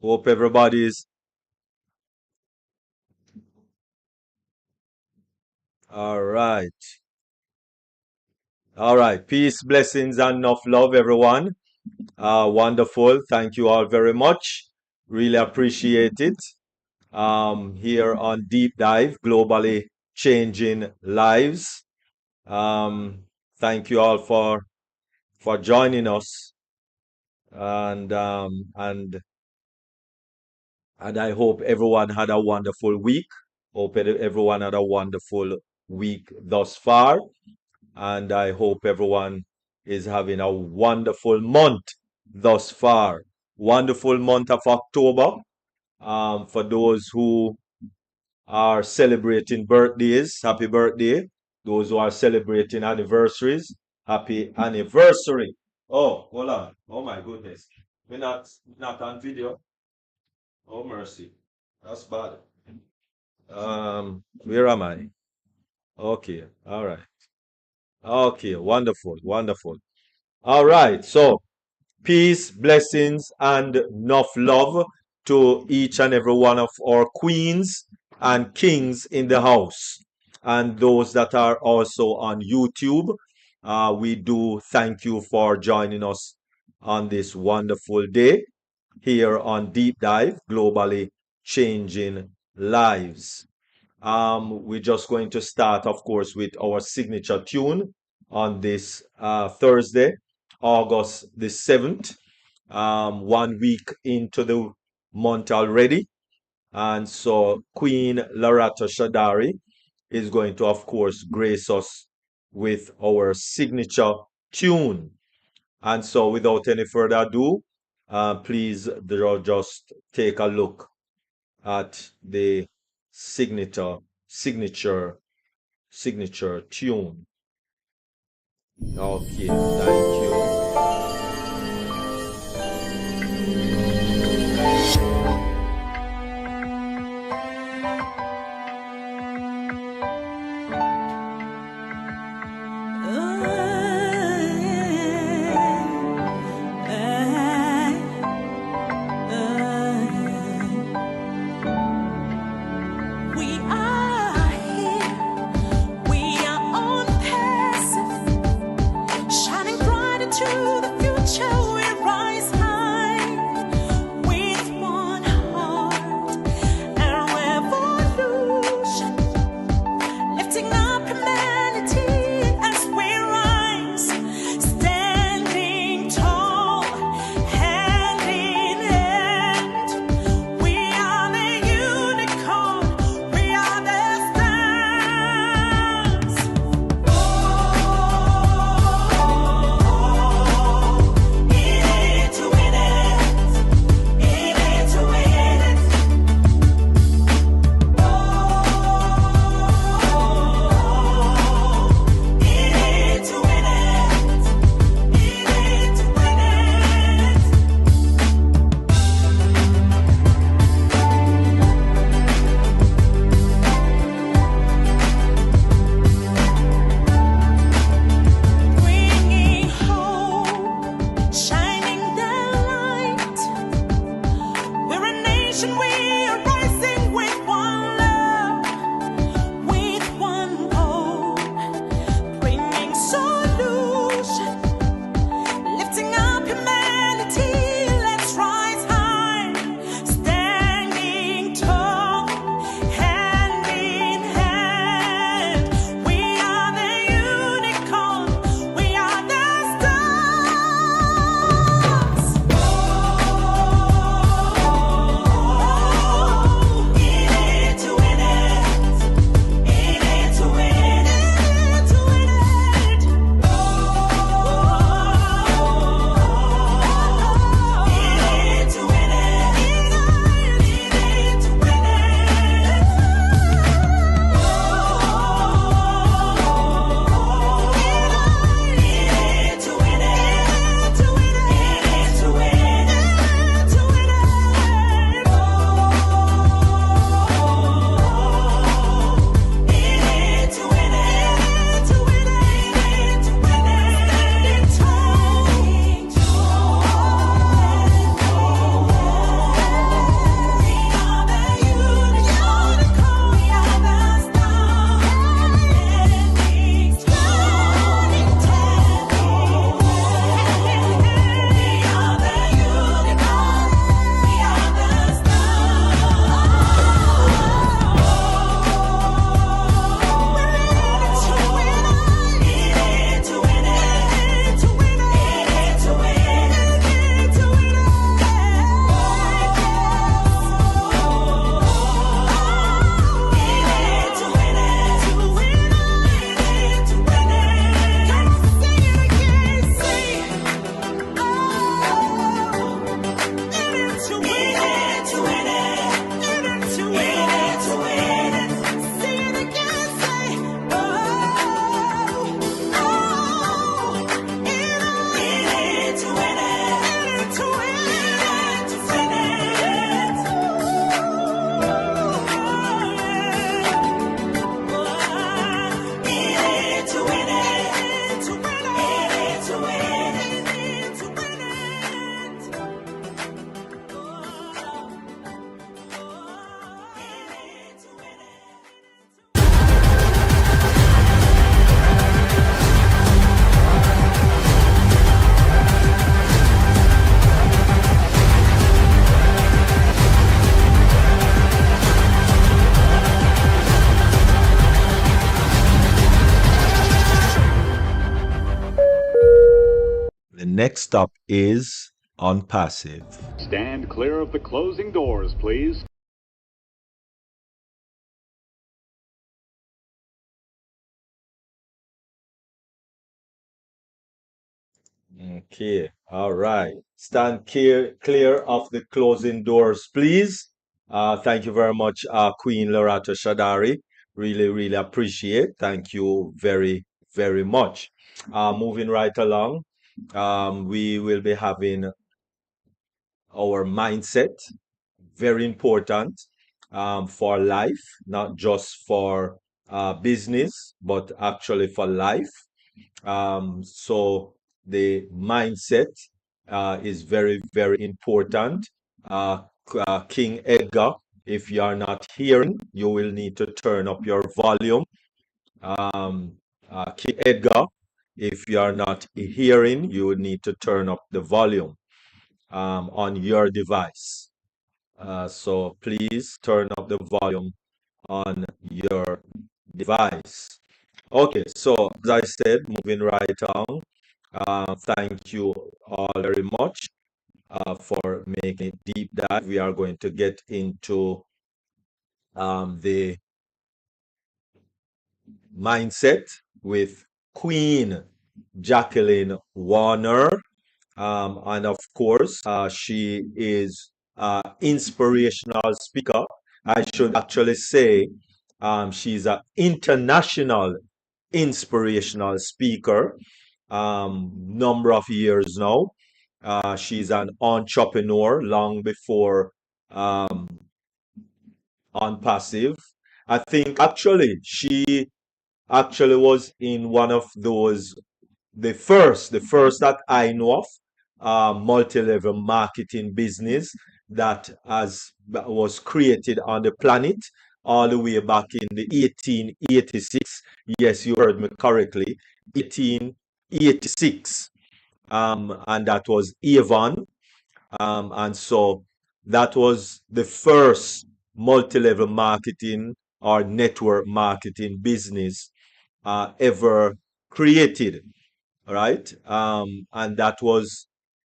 Hope everybody's all right. All right. Peace, blessings, and enough love, everyone. Wonderful. Thank you all very much. Really appreciate it. Here on Deep Dive, globally changing lives. Um, Thank you all for joining us, and and I hope everyone had a wonderful week. Hope everyone had a wonderful week thus far, and I hope everyone is having a wonderful month thus far. Wonderful month of October. For those who are celebrating birthdays, happy birthday. Those who are celebrating anniversaries, happy anniversary. Oh, hold on. Oh my goodness. We're not on video. Oh mercy. That's bad. Where am I? Okay, all right. Okay, wonderful, wonderful. All right, so peace, blessings, and enough love to each and every one of our queens and kings in the house, and those that are also on YouTube. We do thank you for joining us on this wonderful day here on Deep Dive, globally changing lives. We're just going to start, of course, with our signature tune on this Thursday, August the 7th. 1 week into the month already. And so Queen Loretta Shadari is going to, of course, grace us with our signature tune. And so without any further ado, please just take a look at the signature signature signature tune. Okay, thank you. We are here, we are on passive, shining bright into the future. We rise high with one heart and revolution, lifting up humanity as we rise, standing tall, hand in hand. We are the unicorn, we are the stars. Oh, in it to win it, in it to win it. Oh, in it to win it, in it to win it. Bringing hope, shining the light. We're a nation, we are rising with one love, with one goal, bringing solution, lifting up humanity. Let's rise high, standing tall, hand in hand. We are the unicorn, we are the stars. Oh, in next stop is on passive. Stand clear of the closing doors, please. Okay, all right. Stand clear of the closing doors, please. Thank you very much, Queen Loretta Shadari. Really appreciate. Thank you very much. Moving right along, we will be having our mindset, very important for life, not just for business, but actually for life. So the mindset is very important. King Edgar, if you are not hearing, you will need to turn up your volume. King Edgar, if you are not hearing, you will need to turn up the volume on your device. So please turn up the volume on your device. Okay, so as I said, moving right on. Thank you all very much for making a deep dive. We are going to get into the mindset with Queen Jacqueline Warner. And of course, she is inspirational speaker. I should actually say she's an international inspirational speaker. Number of years now. She's an entrepreneur long before um, on passive. I think actually she actually was in one of those the first that I know of, multi-level marketing business that was created on the planet all the way back in the 1886. Yes, you heard me correctly, 1886. And that was Avon. And so that was the first multi-level marketing or network marketing business ever created. All right. And that was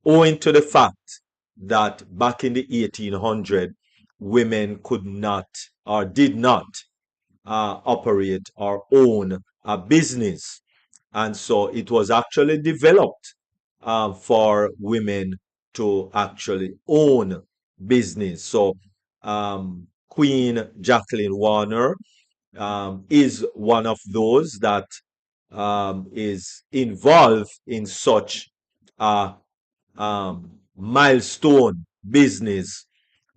owing to the fact that back in the 1800, women could not or did not operate or own a business. And so it was actually developed for women to actually own business. So Queen Jacqueline Warner is one of those that is involved in such a milestone business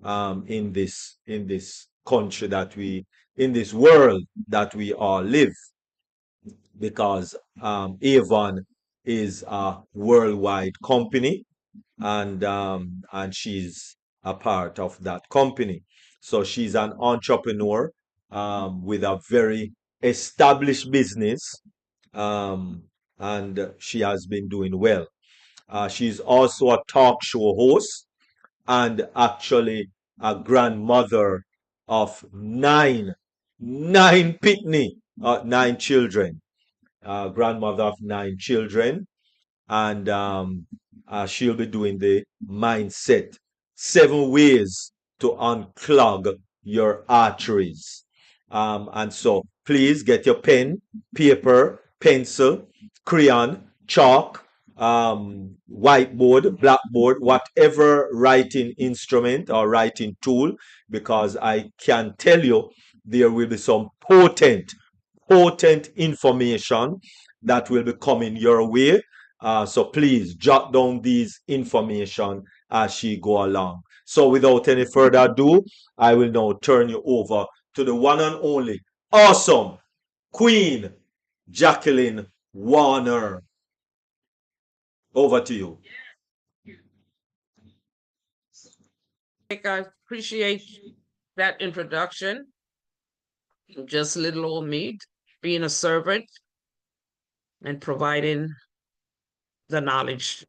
in this country that we in this world that we all live, because Avon is a worldwide company, and she's a part of that company. So she's an entrepreneur with a very established business, um, and she has been doing well. She's also a talk show host and actually a grandmother of nine pitney, nine children, grandmother of nine children, and she'll be doing the mindset 7 ways to unclog your arteries. And so please get your pen, paper, pencil, crayon, chalk, whiteboard, blackboard, whatever writing instrument or writing tool, because I can tell you there will be some potent information that will be coming your way. So please jot down these information as she go along. So without any further ado, I will now turn you over to the one and only awesome Queen Jacqueline Warner. Over to you. I appreciate that introduction. Just little old me being a servant and providing the knowledge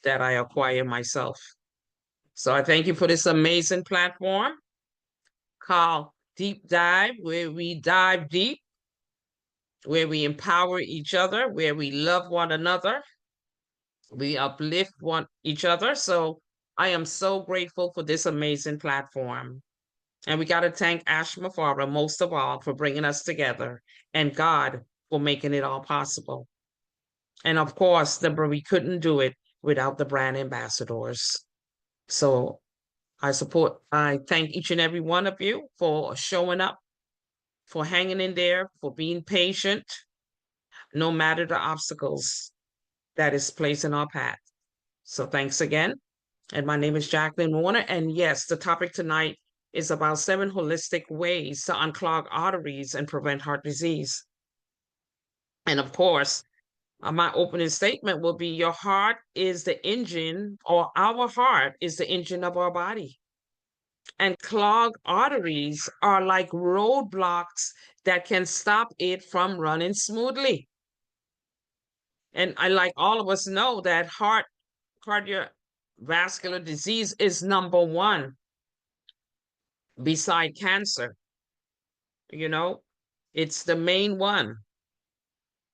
that I acquire myself. So I thank you for this amazing platform called Deep Dive, where we dive deep, where we empower each other, where we love one another, We uplift each other. So I am so grateful for this amazing platform. And we got to thank Ashma Farah most of all for bringing us together, and God for making it all possible. And of course, we couldn't do it without the brand ambassadors. So I thank each and every one of you for showing up, for hanging in there, for being patient, no matter the obstacles that is placed in our path. So thanks again. And my name is Jacqueline Warner. And yes, the topic tonight is about 7 holistic ways to unclog arteries and prevent heart disease. And of course, my opening statement will be your heart is the engine, or our heart is the engine of our body. And clogged arteries are like roadblocks that can stop it from running smoothly. And like all of us know that cardiovascular disease is number one beside cancer. It's the main one.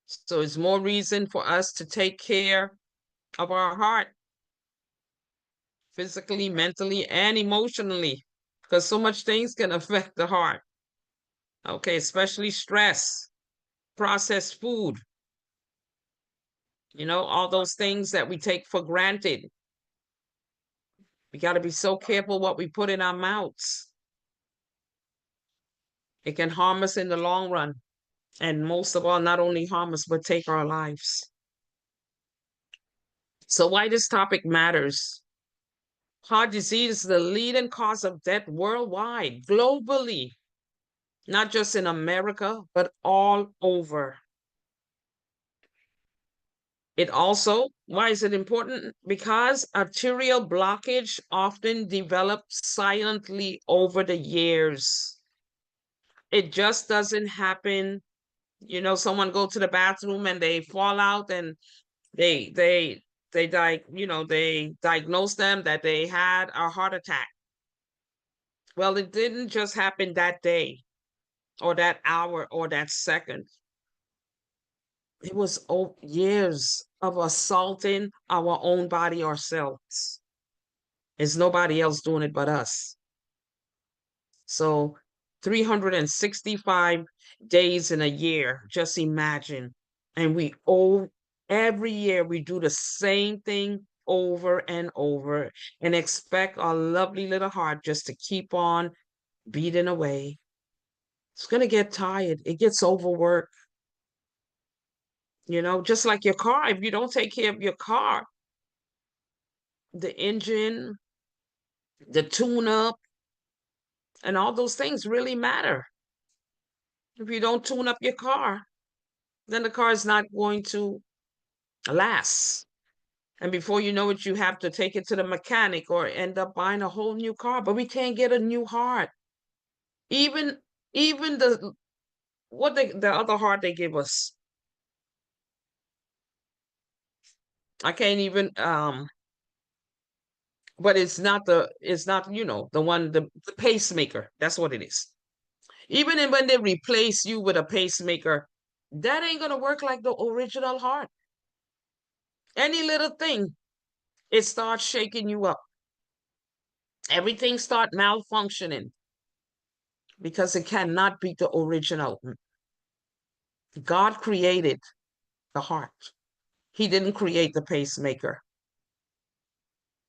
So it's more reason for us to take care of our heart, physically, mentally, and emotionally, because so much things can affect the heart. Okay, especially stress, processed food, all those things that we take for granted. We got to be so careful what we put in our mouths. It can harm us in the long run. And most of all, not only harm us, but take our lives. So why this topic matters? Heart disease is the leading cause of death worldwide, globally, not just in America, but all over. Why is it important? Because arterial blockage often develops silently over the years. It just doesn't happen. Someone go to the bathroom and they fall out, and they diagnose them that they had a heart attack. Well, it didn't just happen that day or that hour or that second. It was years of assaulting our own body ourselves. There's nobody else doing it but us. So 365 days in a year, just imagine. And every year we do the same thing over and over and expect our lovely little heart just to keep on beating away. It's going to get tired. It gets overworked. Just like your car, if you don't take care of your car, the engine, the tune-up, and all those things really matter. If you don't tune up your car, then the car is not going to last. And before you know it, you have to take it to the mechanic or end up buying a whole new car. But we can't get a new heart. Even the other heart they give us. I can't even but it's not the one, the pacemaker. That's what it is. Even when they replace you with a pacemaker, that ain't gonna work like the original heart. Any little thing, it starts shaking you up. Everything start malfunctioning because it cannot be the original. God created the heart. He didn't create the pacemaker.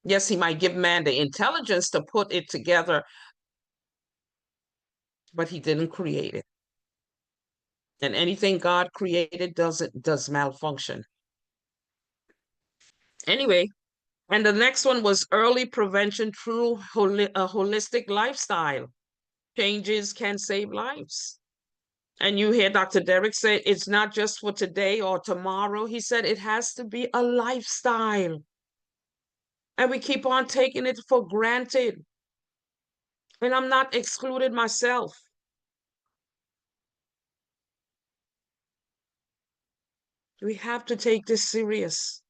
Yes, he might give man the intelligence to put it together, but he didn't create it. And anything God created does malfunction. Anyway, and the next one was early prevention through a holistic lifestyle. Changes can save lives. And you hear Dr. Derrick say it's not just for today or tomorrow. He said it has to be a lifestyle. And we keep on taking it for granted. And I'm not excluded myself. We have to take this serious.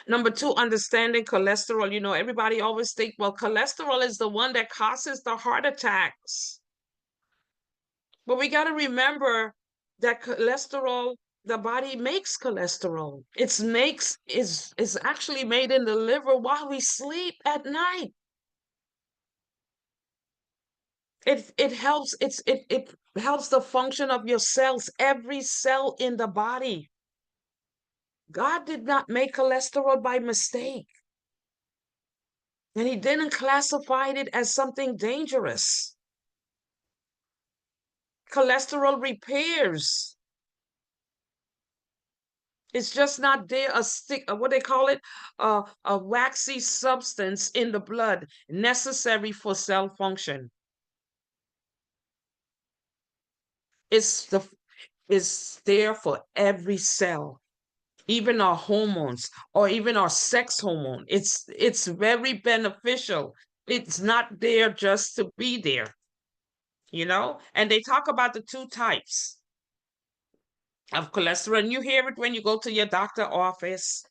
Number 2, understanding cholesterol. Everybody always think, well, cholesterol is the one that causes the heart attacks. But we got to remember that cholesterol The body makes cholesterol. Is actually made in the liver while we sleep at night. It helps it helps the function of your cells, every cell in the body. God did not make cholesterol by mistake. And he didn't classify it as something dangerous. Cholesterol repairs. It's just not there, a stick, what they call it, a waxy substance in the blood necessary for cell function. It's there for every cell, even our hormones or even our sex hormone. It's very beneficial. It's not there just to be there, And they talk about the two types of cholesterol. And you hear it when you go to your doctor office,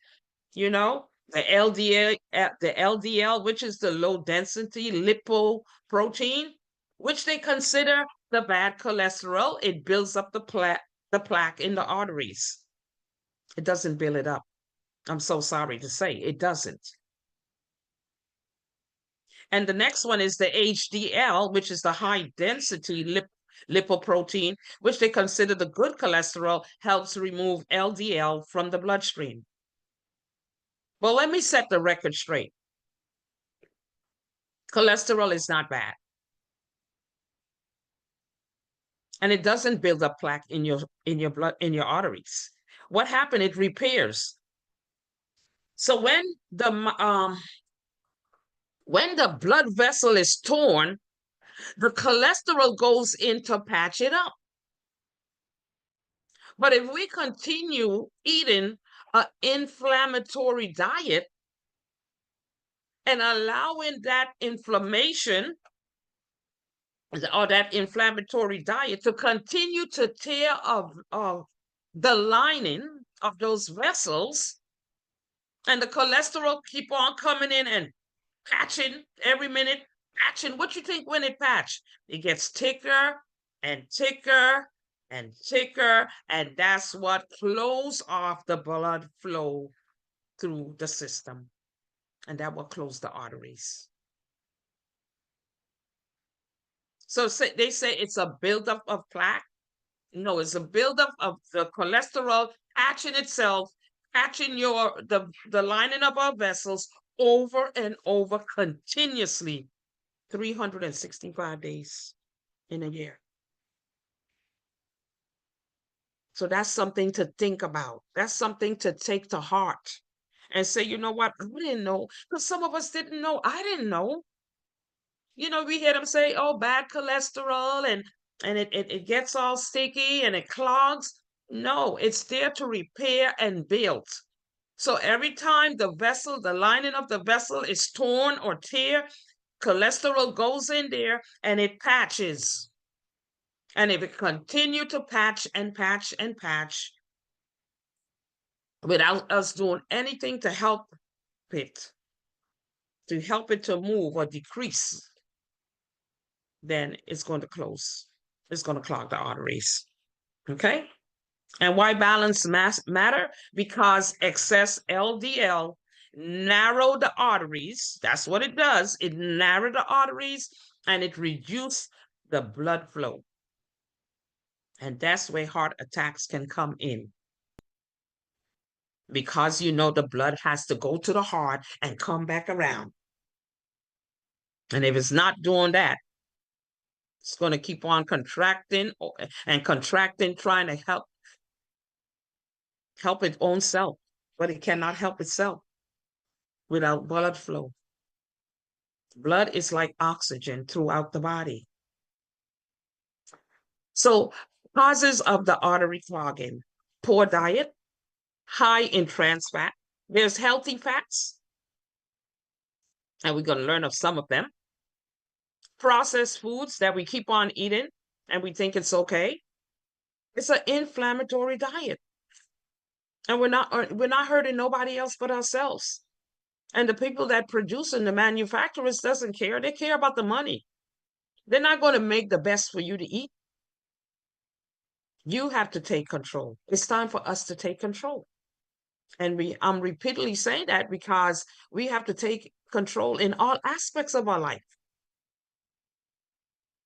the LDL, which is the low density lipoprotein, which they consider the bad cholesterol. It builds up the plaque in the arteries. It doesn't build it up. I'm so sorry to say, it doesn't. And the next one is the HDL, which is the high density lipoprotein, which they consider the good cholesterol, helps remove LDL from the bloodstream. Well, let me set the record straight. Cholesterol is not bad. And it doesn't build up plaque in your blood, in your arteries. What happened? It repairs. So when the blood vessel is torn, the cholesterol goes in to patch it up. But if we continue eating an inflammatory diet and allowing that inflammation or that inflammatory diet to continue to tear of the lining of those vessels, and the cholesterol keep on coming in and patching every minute, patching. What you think when it patch? It gets thicker and thicker and thicker, and that's what close off the blood flow through the system, and that will close the arteries. So they say it's a buildup of plaque. No, it's a buildup of the cholesterol patching itself, patching the lining of our vessels over and over continuously, 365 days in a year. So that's something to think about. That's something to take to heart and say, you know what? I didn't know, because some of us didn't know. I didn't know. We hear them say, oh, bad cholesterol, and it gets all sticky and it clogs. No, it's there to repair and build. So every time the lining of the vessel is torn or tear, cholesterol goes in there and it patches. And if it continue to patch and patch and patch without us doing anything to help it to move or decrease, then it's going to close. It's going to clog the arteries. Okay? And why balance matter? Because excess LDL narrow the arteries. That's what it does. It narrow the arteries and it reduce the blood flow. And that's where heart attacks can come in. Because the blood has to go to the heart and come back around. And if it's not doing that, it's going to keep on contracting and contracting, trying to help its own self, but it cannot help itself without blood flow. Blood is like oxygen throughout the body. So causes of the artery clogging: poor diet, high in trans fat. There's healthy fats, and we're going to learn of some of them. Processed foods that we keep on eating and we think it's okay. It's an inflammatory diet. And we're not hurting nobody else but ourselves. And the people that produce and the manufacturers doesn't care. They care about the money. They're not going to make the best for you to eat. You have to take control. It's time for us to take control. And I'm repeatedly saying that because we have to take control in all aspects of our life.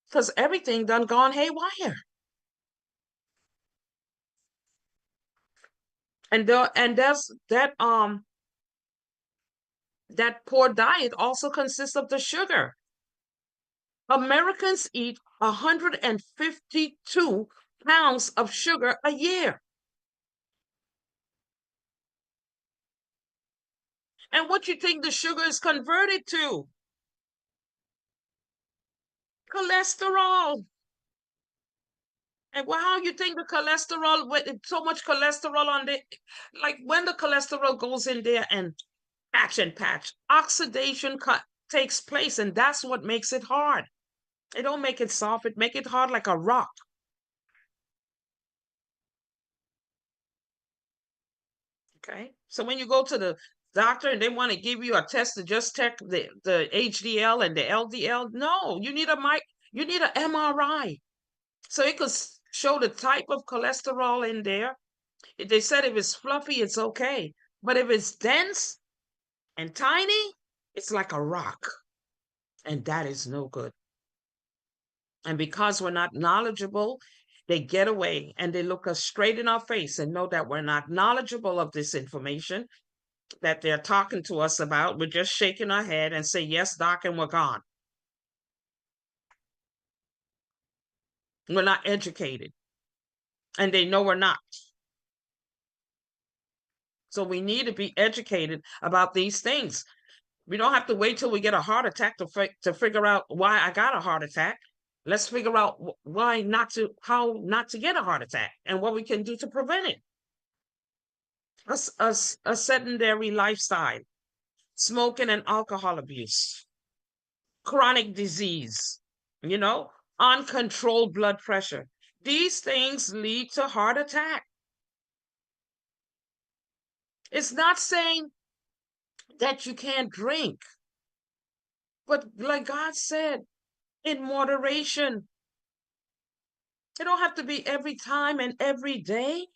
Because everything done gone haywire. And there's that poor diet also consists of the sugar. Americans eat 152 pounds of sugar a year. And what you think the sugar is converted to? Cholesterol. And how you think the cholesterol, with so much cholesterol on the, like when the cholesterol goes in there and patch, oxidation takes place, and that's what makes it hard. It don't make it soft, it make it hard like a rock. Okay. So when you go to the doctor and they want to give you a test to just check the HDL and the LDL, no, you need an MRI. So it could show the type of cholesterol in there. They said if it's fluffy, it's okay. But if it's dense and tiny, it's like a rock. And that is no good. And because we're not knowledgeable, they get away and they look us straight in our face and know that we're not knowledgeable of this information that they're talking to us about. We're just shaking our head and say, yes, doc, and we're gone. We're not educated. And they know we're not. So we need to be educated about these things. We don't have to wait till we get a heart attack to figure out why I got a heart attack. Let's figure out how not to get a heart attack and what we can do to prevent it. A sedentary lifestyle, smoking and alcohol abuse, chronic disease, uncontrolled blood pressure. These things lead to heart attack. It's not saying that you can't drink, but like God said, in moderation. It don't have to be every time and every day.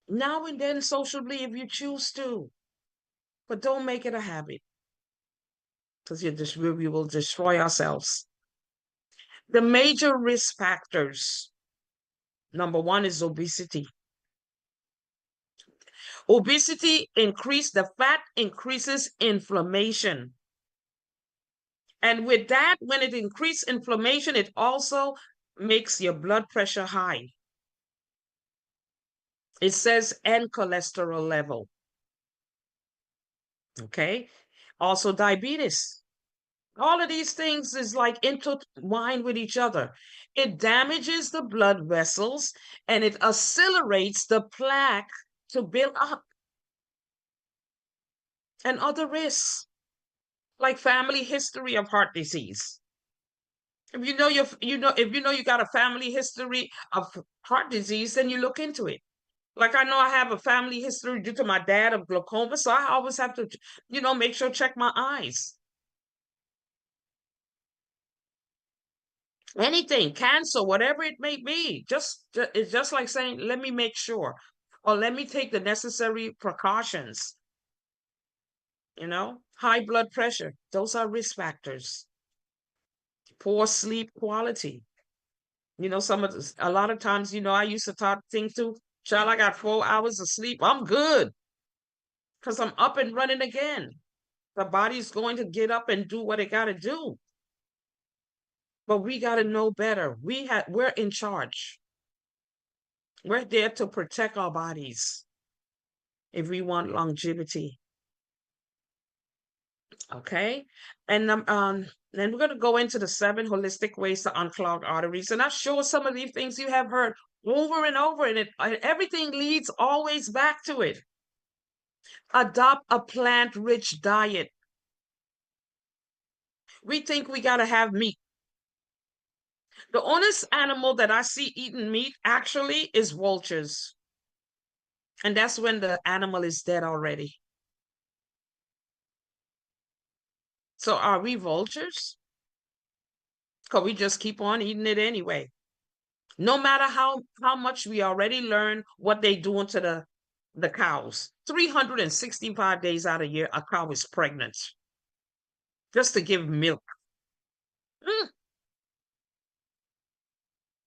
Now and then socially if you choose to, but don't make it a habit because we will destroy ourselves. The major risk factors, number one is obesity. The fat increases inflammation. And with that, when it increases inflammation, it also makes your blood pressure high. It says and cholesterol level. Okay. Also diabetes. All of these things is like intertwined with each other. It damages the blood vessels and it accelerates the plaque to build up. And other risks, like family history of heart disease. If you got a family history of heart disease, then you look into it. Like I know I have a family history due to my dad of glaucoma, so I always have to, make sure check my eyes. Anything, cancer, whatever it may be, it's just like saying, let me make sure, or let me take the necessary precautions. High blood pressure, those are risk factors. Poor sleep quality. A lot of times, I used to think to, child, I got 4 hours of sleep, I'm good, because I'm up and running again. The body's going to get up and do what it got to do. But we got to know better. We're in charge. We're there to protect our bodies if we want longevity. Okay. And then we're going to go into the 7 holistic ways to unclog arteries. And I'm sure some of these things you have heard over and over, and everything leads always back to it. Adopt a plant-rich diet. We think we got to have meat. The honest animal that I see eating meat actually is vultures. And that's when the animal is dead already. So are we vultures? Because we just keep on eating it anyway. No matter how much we already learned what they doing to the cows. 365 days out of the year, a cow is pregnant just to give milk.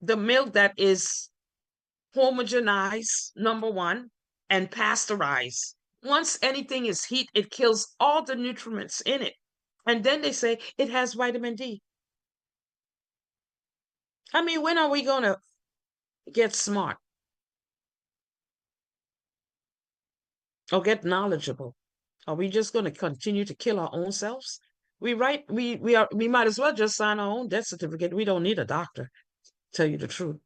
The milk that is homogenized, number one, and pasteurized. Once anything is heat, it kills all the nutrients in it. And then they say it has vitamin D. I mean, when are we going to get smart or get knowledgeable? Are we just going to continue to kill our own selves? We might as well just sign our own death certificate. We don't need a doctor, tell you the truth.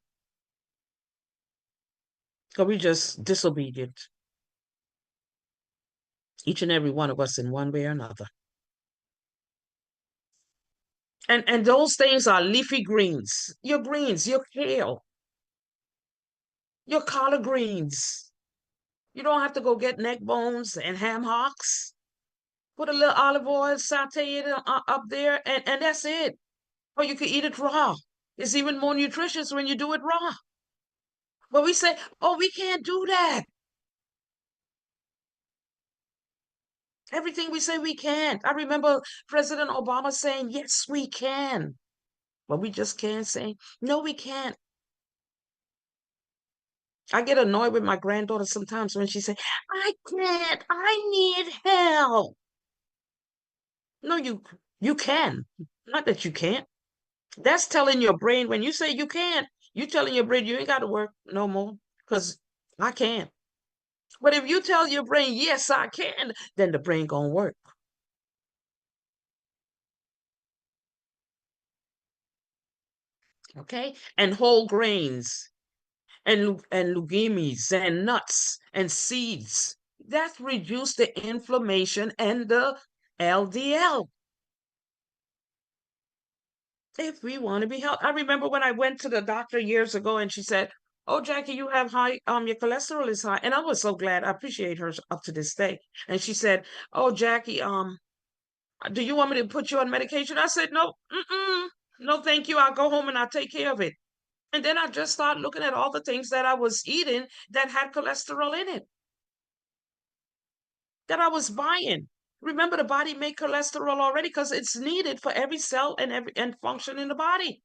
Because we just disobedient. Each and every one of us in one way or another. And those things are leafy greens, your kale, your collard greens. You don't have to go get neck bones and ham hocks. Put a little olive oil, saute it up there, and that's it. Or you can eat it raw. It's even more nutritious when you do it raw. But we say, oh, we can't do that. Everything we say we can't. I remember President Obama saying, yes, we can. But we just can't say, no, we can't. I get annoyed with my granddaughter sometimes when she says, I can't, I need help. No, you can. Not that you can't. That's telling your brain, when you say you can't, you telling your brain you ain't got to work no more because I can't. But if you tell your brain, yes, I can, then the brain gonna work. Okay? And whole grains and legumes and nuts and seeds. That reduce the inflammation and the LDL. If we want to be healthy. I remember when I went to the doctor years ago and she said, oh, Jackie, you have high, your cholesterol is high. And I was so glad. I appreciate her up to this day. And she said, oh, Jackie, do you want me to put you on medication? I said, no, no, thank you. I'll go home and I'll take care of it. And then I just started looking at all the things that I was eating that had cholesterol in it, that I was buying. Remember, the body make cholesterol already because it's needed for every cell and function in the body.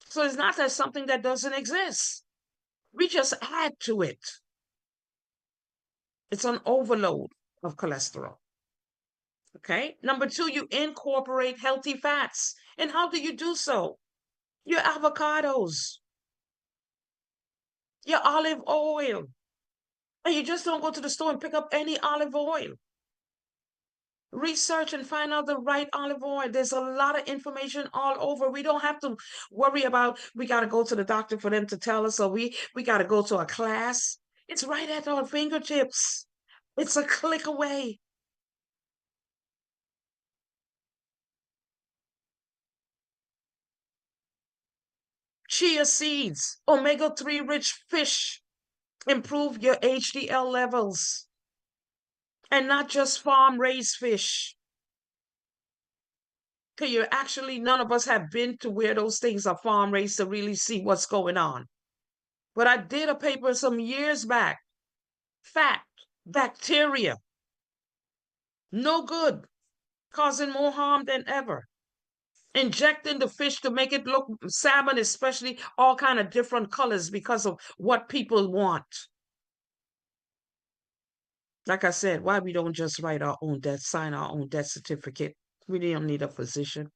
So it's not that something that doesn't exist. We just add to it. It's an overload of cholesterol. Okay. Number two, you incorporate healthy fats. And how do you do so? Your avocados, your olive oil. And you just don't go to the store and pick up any olive oil. Research and find out the right olive oil. There's a lot of information all over. We don't have to worry about we got to go to the doctor for them to tell us, or we got to go to a class. It's right at our fingertips. It's a click away. Chia seeds, omega-3 rich fish, improve your HDL levels. And not just farm-raised fish. Because you're actually, none of us have been to where those things are farm-raised to really see what's going on. But I did a paper some years back. Fat, bacteria, no good, causing more harm than ever. Injecting the fish to make it look salmon, especially all kind of different colors because of what people want. Like I said, why we don't just write our own death, sign our own death certificate? We don't need a physician.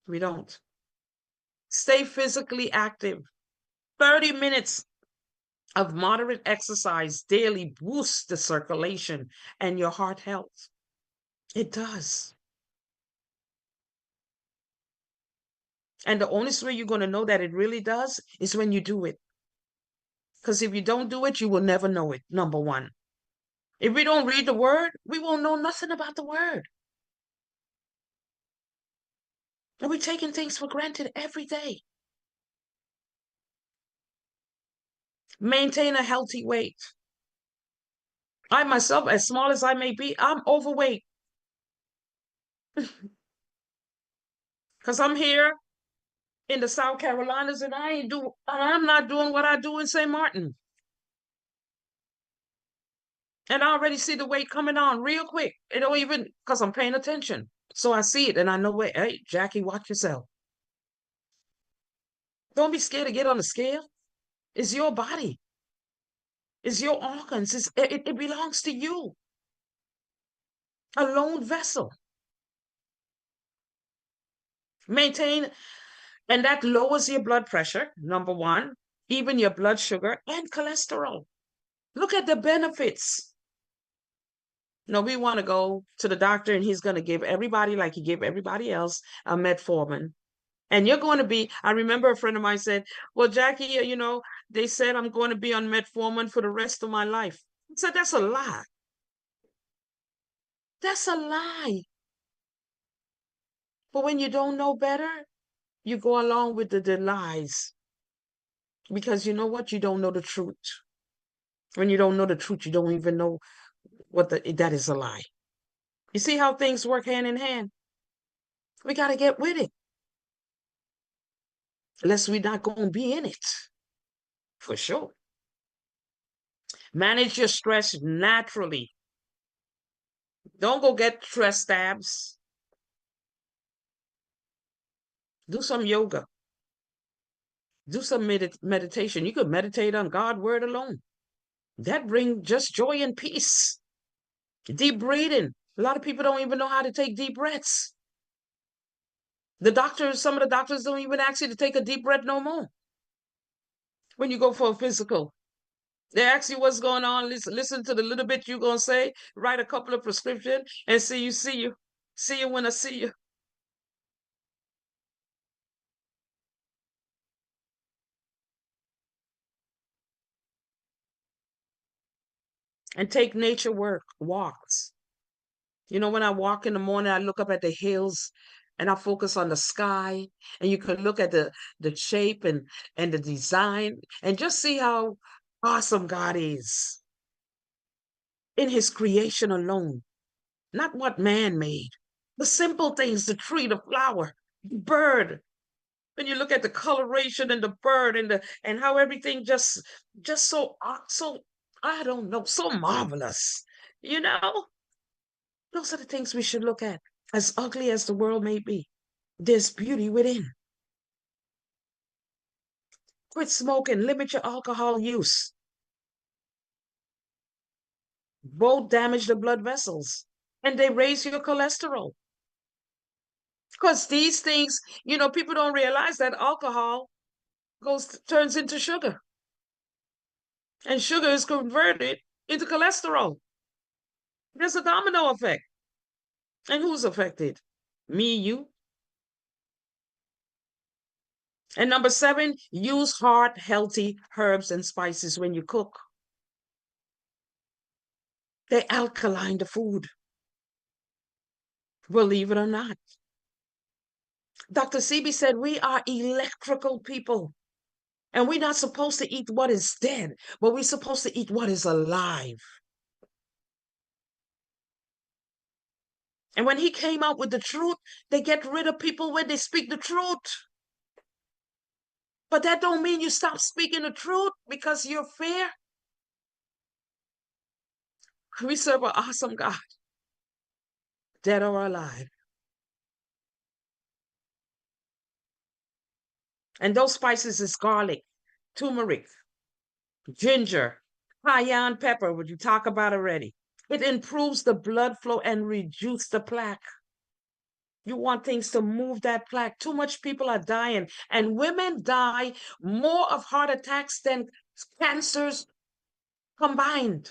We don't. Stay physically active. 30 minutes of moderate exercise daily boosts the circulation and your heart health. It does. And the only way you're going to know that it really does is when you do it. Because if you don't do it, you will never know it, number one. If we don't read the word, we won't know nothing about the word. And we're taking things for granted every day. Maintain a healthy weight. I myself, as small as I may be, I'm overweight. Because I'm here in the South Carolinas, and I'm not doing what I do in St. Martin. And I already see the weight coming on real quick. It don't even, because I'm paying attention. So I see it and I know, wait, hey, Jackie, watch yourself. Don't be scared to get on the scale. It's your body. It's your organs. It belongs to you. A lone vessel. Maintain, and that lowers your blood pressure, number one, even your blood sugar and cholesterol. Look at the benefits. No, we want to go to the doctor and he's going to give everybody, like he gave everybody else, a metformin. And you're going to be, I remember a friend of mine said, well, Jackie, they said I'm going to be on metformin for the rest of my life. I said, that's a lie. That's a lie. But when you don't know better, you go along with the lies. Because you know what? You don't know the truth. When you don't know the truth, you don't even know that is a lie. You see how things work hand in hand? We got to get with it. Unless we're not going to be in it. For sure. Manage your stress naturally. Don't go get stress stabs. Do some yoga. Do some meditation. You could meditate on God's word alone. That brings just joy and peace. Deep breathing. A lot of people don't even know how to take deep breaths. Some of the doctors don't even ask you to take a deep breath no more. When you go for a physical, they ask you what's going on. Listen to the little bit you're going to say, write a couple of prescriptions, and see you. See you when I see you. And take nature walks. When I walk in the morning, I look up at the hills and I focus on the sky. And you can look at the shape and the design and just see how awesome God is in his creation alone, not what man made. The simple things, the tree, the flower, the bird. When you look at the coloration and the bird and how everything just so I don't know, so marvelous. Those are the things we should look at. As ugly as the world may be, there's beauty within. Quit smoking, limit your alcohol use. Both damage the blood vessels and they raise your cholesterol. Because these things, people don't realize that alcohol turns into sugar. And sugar is converted into cholesterol. There's a domino effect. And who's affected? Me, you. And number 7, use heart healthy herbs and spices when you cook. They alkaline the food. Believe it or not. Dr. Sebi said we are electrical people. And we're not supposed to eat what is dead, but we're supposed to eat what is alive. And when he came out with the truth, they get rid of people when they speak the truth. But that don't mean you stop speaking the truth because you're fair. We serve an awesome God, dead or alive. And those spices is garlic, turmeric, ginger, cayenne pepper, which you talk about already. It improves the blood flow and reduces the plaque. You want things to move that plaque. Too much people are dying. And women die more of heart attacks than cancers combined.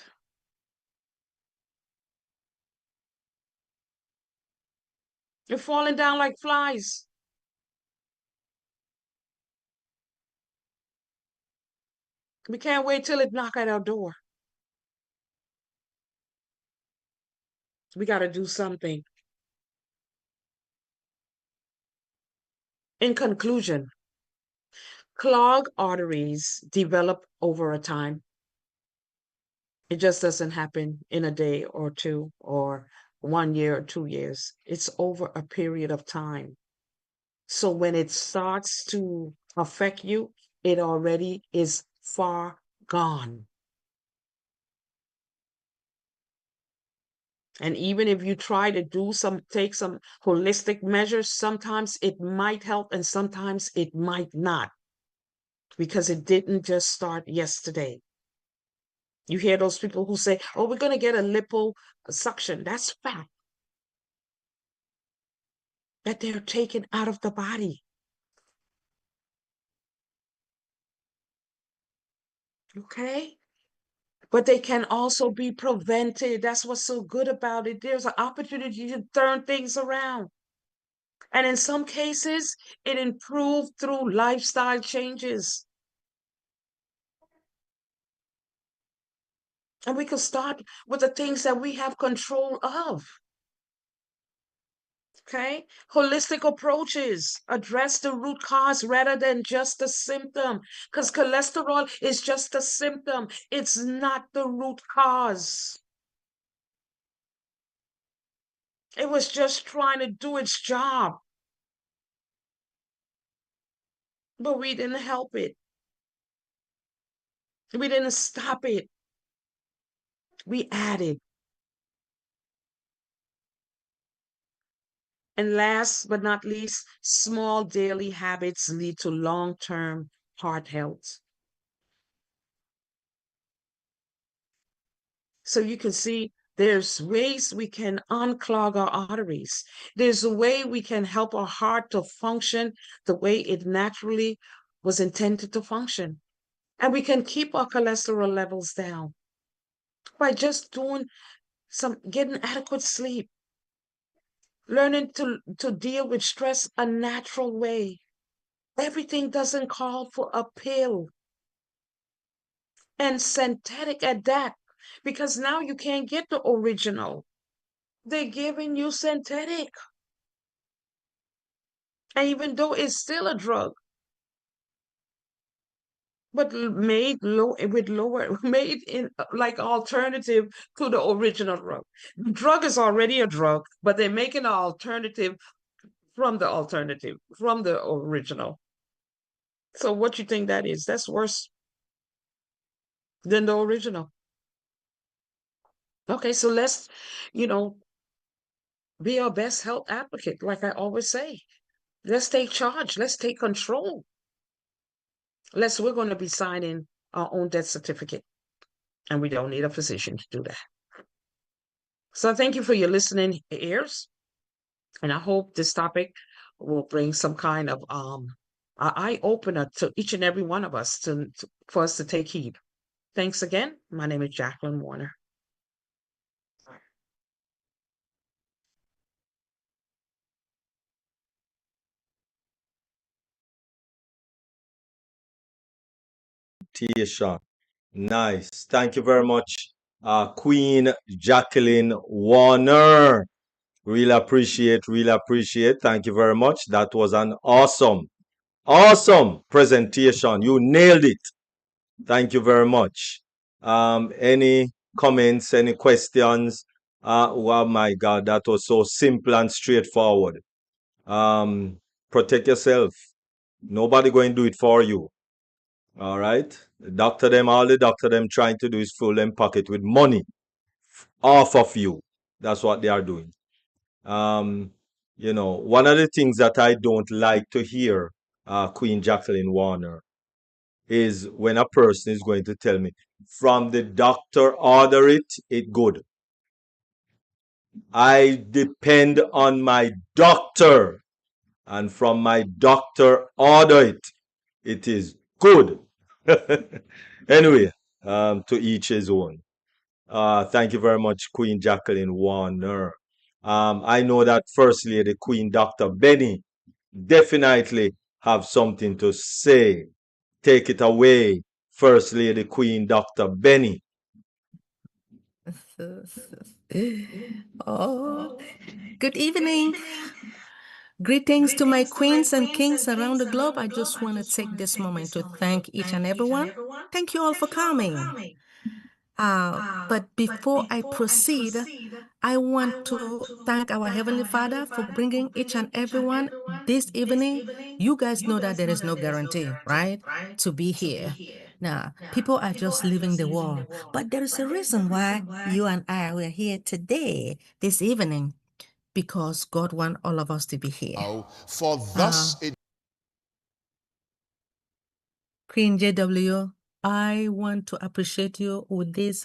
You're falling down like flies. We can't wait till it knock at our door. We got to do something. In conclusion, clogged arteries develop over a time. It just doesn't happen in a day or two or 1 year or 2 years. It's over a period of time. So when it starts to affect you, it already is far gone. And even if you try to take some holistic measures, sometimes it might help and sometimes it might not, because it didn't just start yesterday. You hear those people who say, oh, we're going to get a liposuction. That's fact. That they're taken out of the body. Okay? But they can also be prevented. That's what's so good about it. There's an opportunity to turn things around. And in some cases, it improved through lifestyle changes. And we can start with the things that we have control of. Okay? Holistic approaches address the root cause rather than just the symptom. Because cholesterol is just a symptom, it's not the root cause. It was just trying to do its job. But we didn't help it. We didn't stop it. We added. And last but not least, small daily habits lead to long-term heart health. So you can see there's ways we can unclog our arteries. There's a way we can help our heart to function the way it naturally was intended to function. And we can keep our cholesterol levels down by just getting adequate sleep, learning to deal with stress a natural way. Everything doesn't call for a pill, and synthetic at that, because now you can't get the original. They're giving you synthetic. And even though it's still a drug, but made with lower, made in like alternative to the original drug. The drug is already a drug, but they're making an alternative, from the original. So what you think that is? That's worse than the original. Okay, so let's, be our best health advocate, like I always say. Let's take charge. Let's take control. We're going to be signing our own death certificate, and we don't need a physician to do that. So thank you for your listening ears, and I hope this topic will bring some kind of eye opener to each and every one of us for us to take heed. Thanks again. My name is Jacqueline Warner. Presentation. Nice. Thank you very much, Queen Jacqueline Warner. Really appreciate, really appreciate. Thank you very much. That was an awesome, awesome presentation. You nailed it. Thank you very much. Any comments, any questions? Oh my God, that was so simple and straightforward. Protect yourself. Nobody going to do it for you. All right. All the doctor them trying to do is fill them pocket with money off of you. That's what they are doing. One of the things that I don't like to hear, Queen Jacqueline Warner, is when a person is going to tell me, from the doctor order it, it good. I depend on my doctor, and from my doctor order it, it is good. Anyway, to each his own. Thank you very much, Queen Jacqueline Warner. I know that First Lady Queen Dr. Benny definitely have something to say. Take it away, First Lady Queen Dr. Benny. Oh, good evening. Greetings to my queens and kings around the globe. I just want to take this moment to thank each and everyone. Thank you all for coming. But before I proceed, I want to thank our Heavenly Father for bringing each and everyone this evening. You guys know that there is no guarantee, right? To be here. Now, people are just leaving the world, but there is a reason why you and I were here today, this evening, because God wants all of us to be here. For thus it Queen JW, I want to appreciate you with this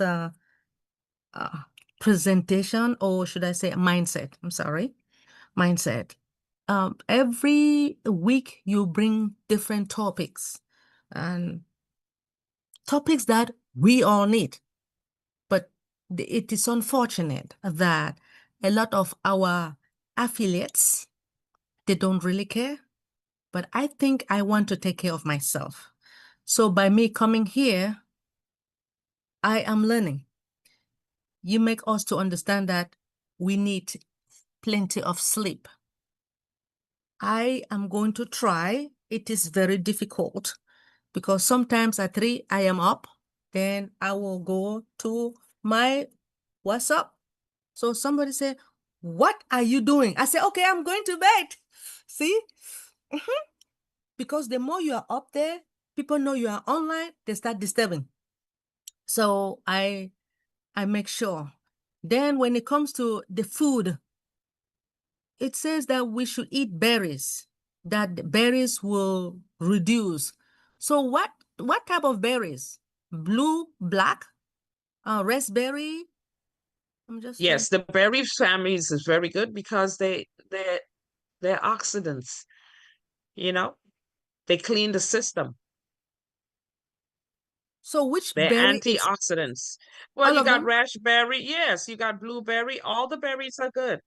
presentation, or should I say mindset? I'm sorry, mindset. Every week you bring different topics and topics that we all need. But it is unfortunate that a lot of our affiliates, they don't really care. But I think I want to take care of myself. So by me coming here, I am learning. You make us to understand that we need plenty of sleep. I am going to try. It is very difficult because sometimes at 3 I am up, then I will go to my WhatsApp. So somebody say, "What are you doing?" I say, "Okay, I'm going to bed." See? Because the more you are up there, people know you are online, they start disturbing. So I make sure. Then when it comes to the food, it says that we should eat berries, that the berries will reduce. So what type of berries? Blue, black, raspberry? I'm just trying. Yes, the berry families is very good because they're oxidants, you know, they clean the system. So which They're berry is antioxidants. Well, all you of got them? raspberry, yes, you got blueberry, all the berries are good.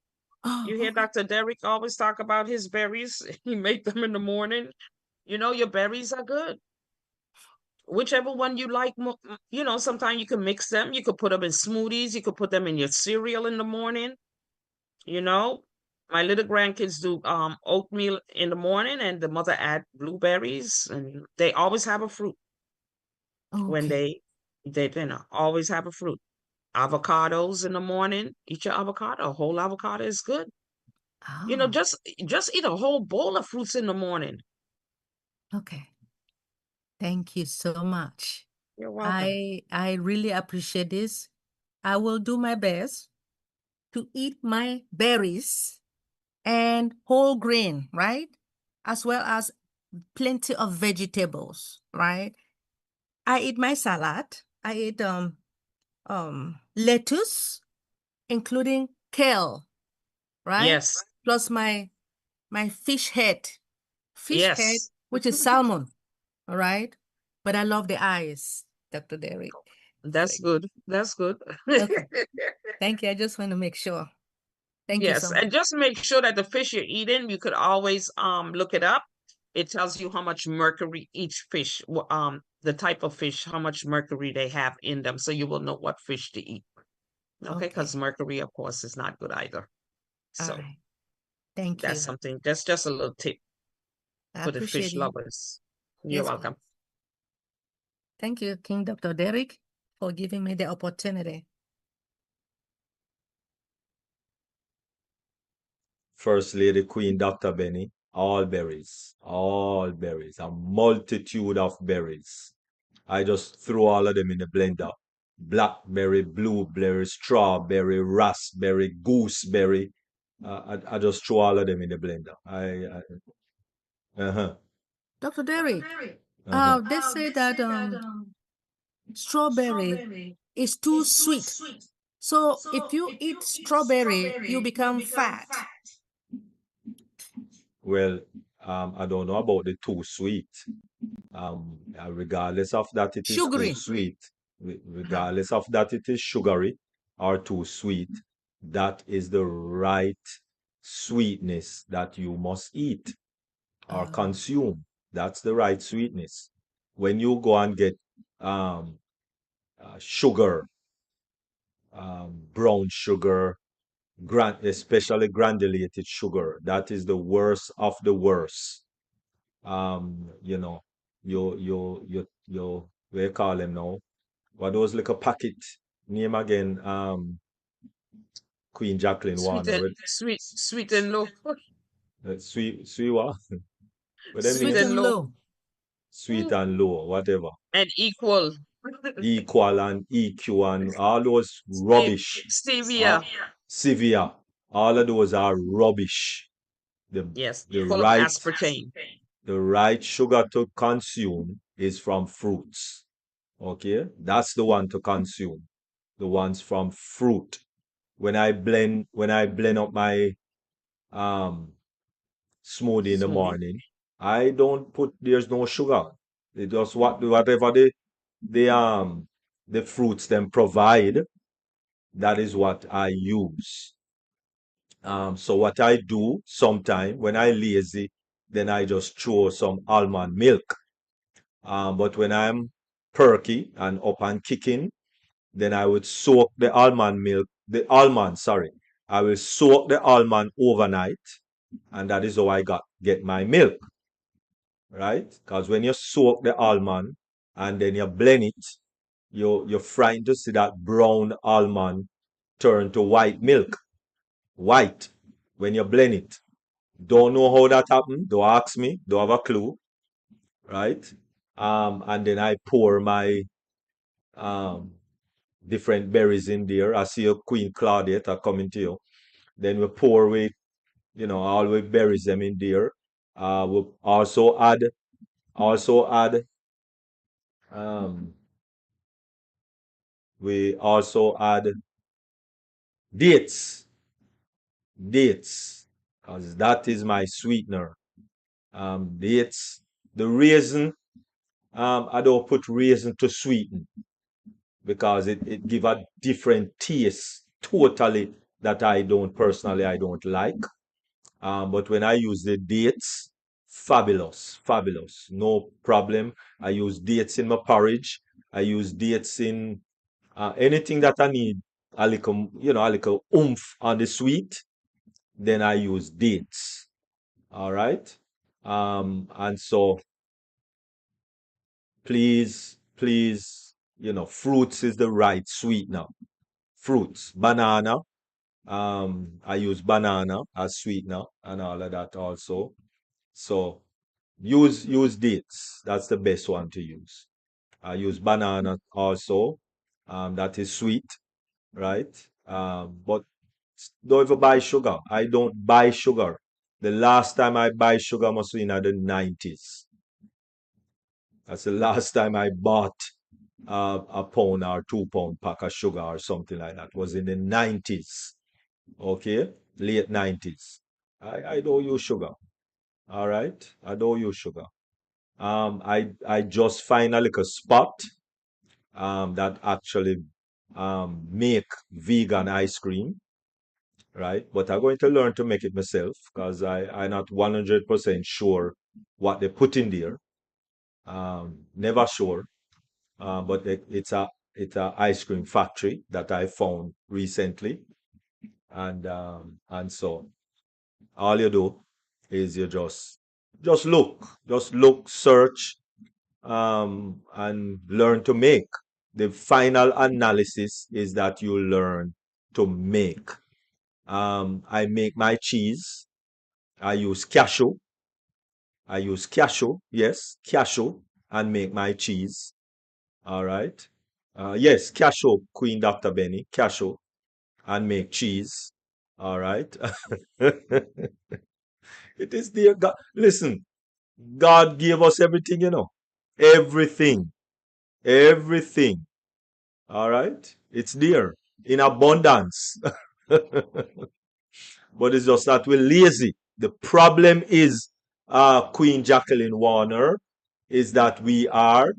Oh, You hear okay. DrDerrick always talk about his berries. He make them in the morning. You know, your berries are good. Whichever one you like, you know, sometimes you can mix them. You could put them in smoothies. You could put them in your cereal in the morning. You know, my little grandkids do oatmeal in the morning, and the mother add blueberries, and they always have a fruit when Okay. they you know always have a fruit. Avocados in the morning. Eat your avocado. A whole avocado is good. You know, Oh, just eat a whole bowl of fruits in the morning. okay. Thank you so much. You're welcome. I really appreciate this. I will do my best to eat my berries and whole grain, right? As well as plenty of vegetables, right? I eat my salad. I eat lettuce, including kale, right? Yes, Plus my fish head, yes. which is salmon, all right? But I love the eyes, Dr. Derrick. That's Like, good. That's good. okay, thank you. I just want to make sure. Thank you so Yes, much. and just make sure that the fish you're eating, you could always look it up. It tells you how much mercury each fish, the type of fish, how much mercury they have in them, so you will know what fish to eat. Okay, because Okay, mercury, of course, is not good either. all So right. Thank that's you. something. That's just a little tip I for the appreciate fish you. lovers. You're Yes, please. welcome. Thank you, King Dr. Derrick, for giving me the opportunity. First Lady Queen Dr. Benny, all berries, a multitude of berries. I just threw all of them in the blender. Blackberry, blueberry, strawberry, raspberry, gooseberry. I just threw all of them in the blender. Uh-huh, Dr. Derrick, uh-huh. they say that strawberry is too sweet. So if you eat strawberry, you become fat. Well, I don't know about the too sweet. Regardless of that, it is too Sugary. sweet. Uh-huh. Regardless of that, it is sugary or too sweet. That is the right sweetness that you must eat or Uh, consume. That's the right sweetness. When you go and get um, sugar, brown sugar, especially granulated sugar, that is the worst of the worst. You know, what you call them now? What those little packet name again? Queen Jacqueline Warner. Sweet and low. Sweet what? What they Sweet Sweet mean? and and low. low. Sweet and low, whatever. And equal. Equal and EQ and all those Ste- rubbish. Stevia. Severe. All of those are rubbish. The Yes, the full of right aspartame. the right sugar to consume is from fruits. Okay? That's the one to consume. The ones from fruit. When I blend up my um smoothie in the Smoothie. morning, I don't put there's no sugar. It just whatever the fruits them provide, that is what I use. So what I do sometime when I lazy, then I just throw some almond milk. But when I'm perky and up and kicking, then I would soak the almond milk, the almond, sorry. I will soak the almond overnight, and that is how I get my milk, right? Because when you soak the almond and then you blend it, you're frightened to see that brown almond turn to white milk. White when you blend it. Don't know how that happened. Don't ask me. Don't have a clue, right? And then I pour my um different berries in there. I see a Queen Claudette are coming to you. Then we pour with, all we berries them in there. We'll also add um we also add dates. Dates. Because that is my sweetener. Dates. The raisin, I don't put raisin to sweeten because it give a different taste totally that I don't like. But when I use the dates, fabulous, fabulous, no problem. I use dates in my porridge. I use dates in anything that I need a little oomph on the sweet, then I use dates. All right. And so please, fruits is the right sweetener. Fruits, banana. I use banana as sweetener and all of that also. So use dates. That's the best one to use. I use banana also. That is sweet, right? But don't ever buy sugar. I don't buy sugar. The last time I buy sugar must be in the 90s. That's the last time I bought a pound or 2 pound pack of sugar or something like that. Was in the 90s. Okay, late 90s. I don't use sugar. All right, I don't use sugar. I just find a little spot that actually make vegan ice cream, right? But I'm going to learn to make it myself because I'm not 100% sure what they put in there. Never sure. But it's a ice cream factory that I found recently, and so all you do is you just look, search, and learn to make. The final analysis is that you learn to make. I make my cheese. I use cashew. Yes, cashew, and make my cheese. All right. Yes, cashew, Queen Dr. Benny, cashew, and make cheese. All right. It is dear God. Listen, God gave us everything. Everything. Everything. All right. It's there in abundance. But it's just that we're lazy. The problem is, Queen Jacqueline Warner, is that we are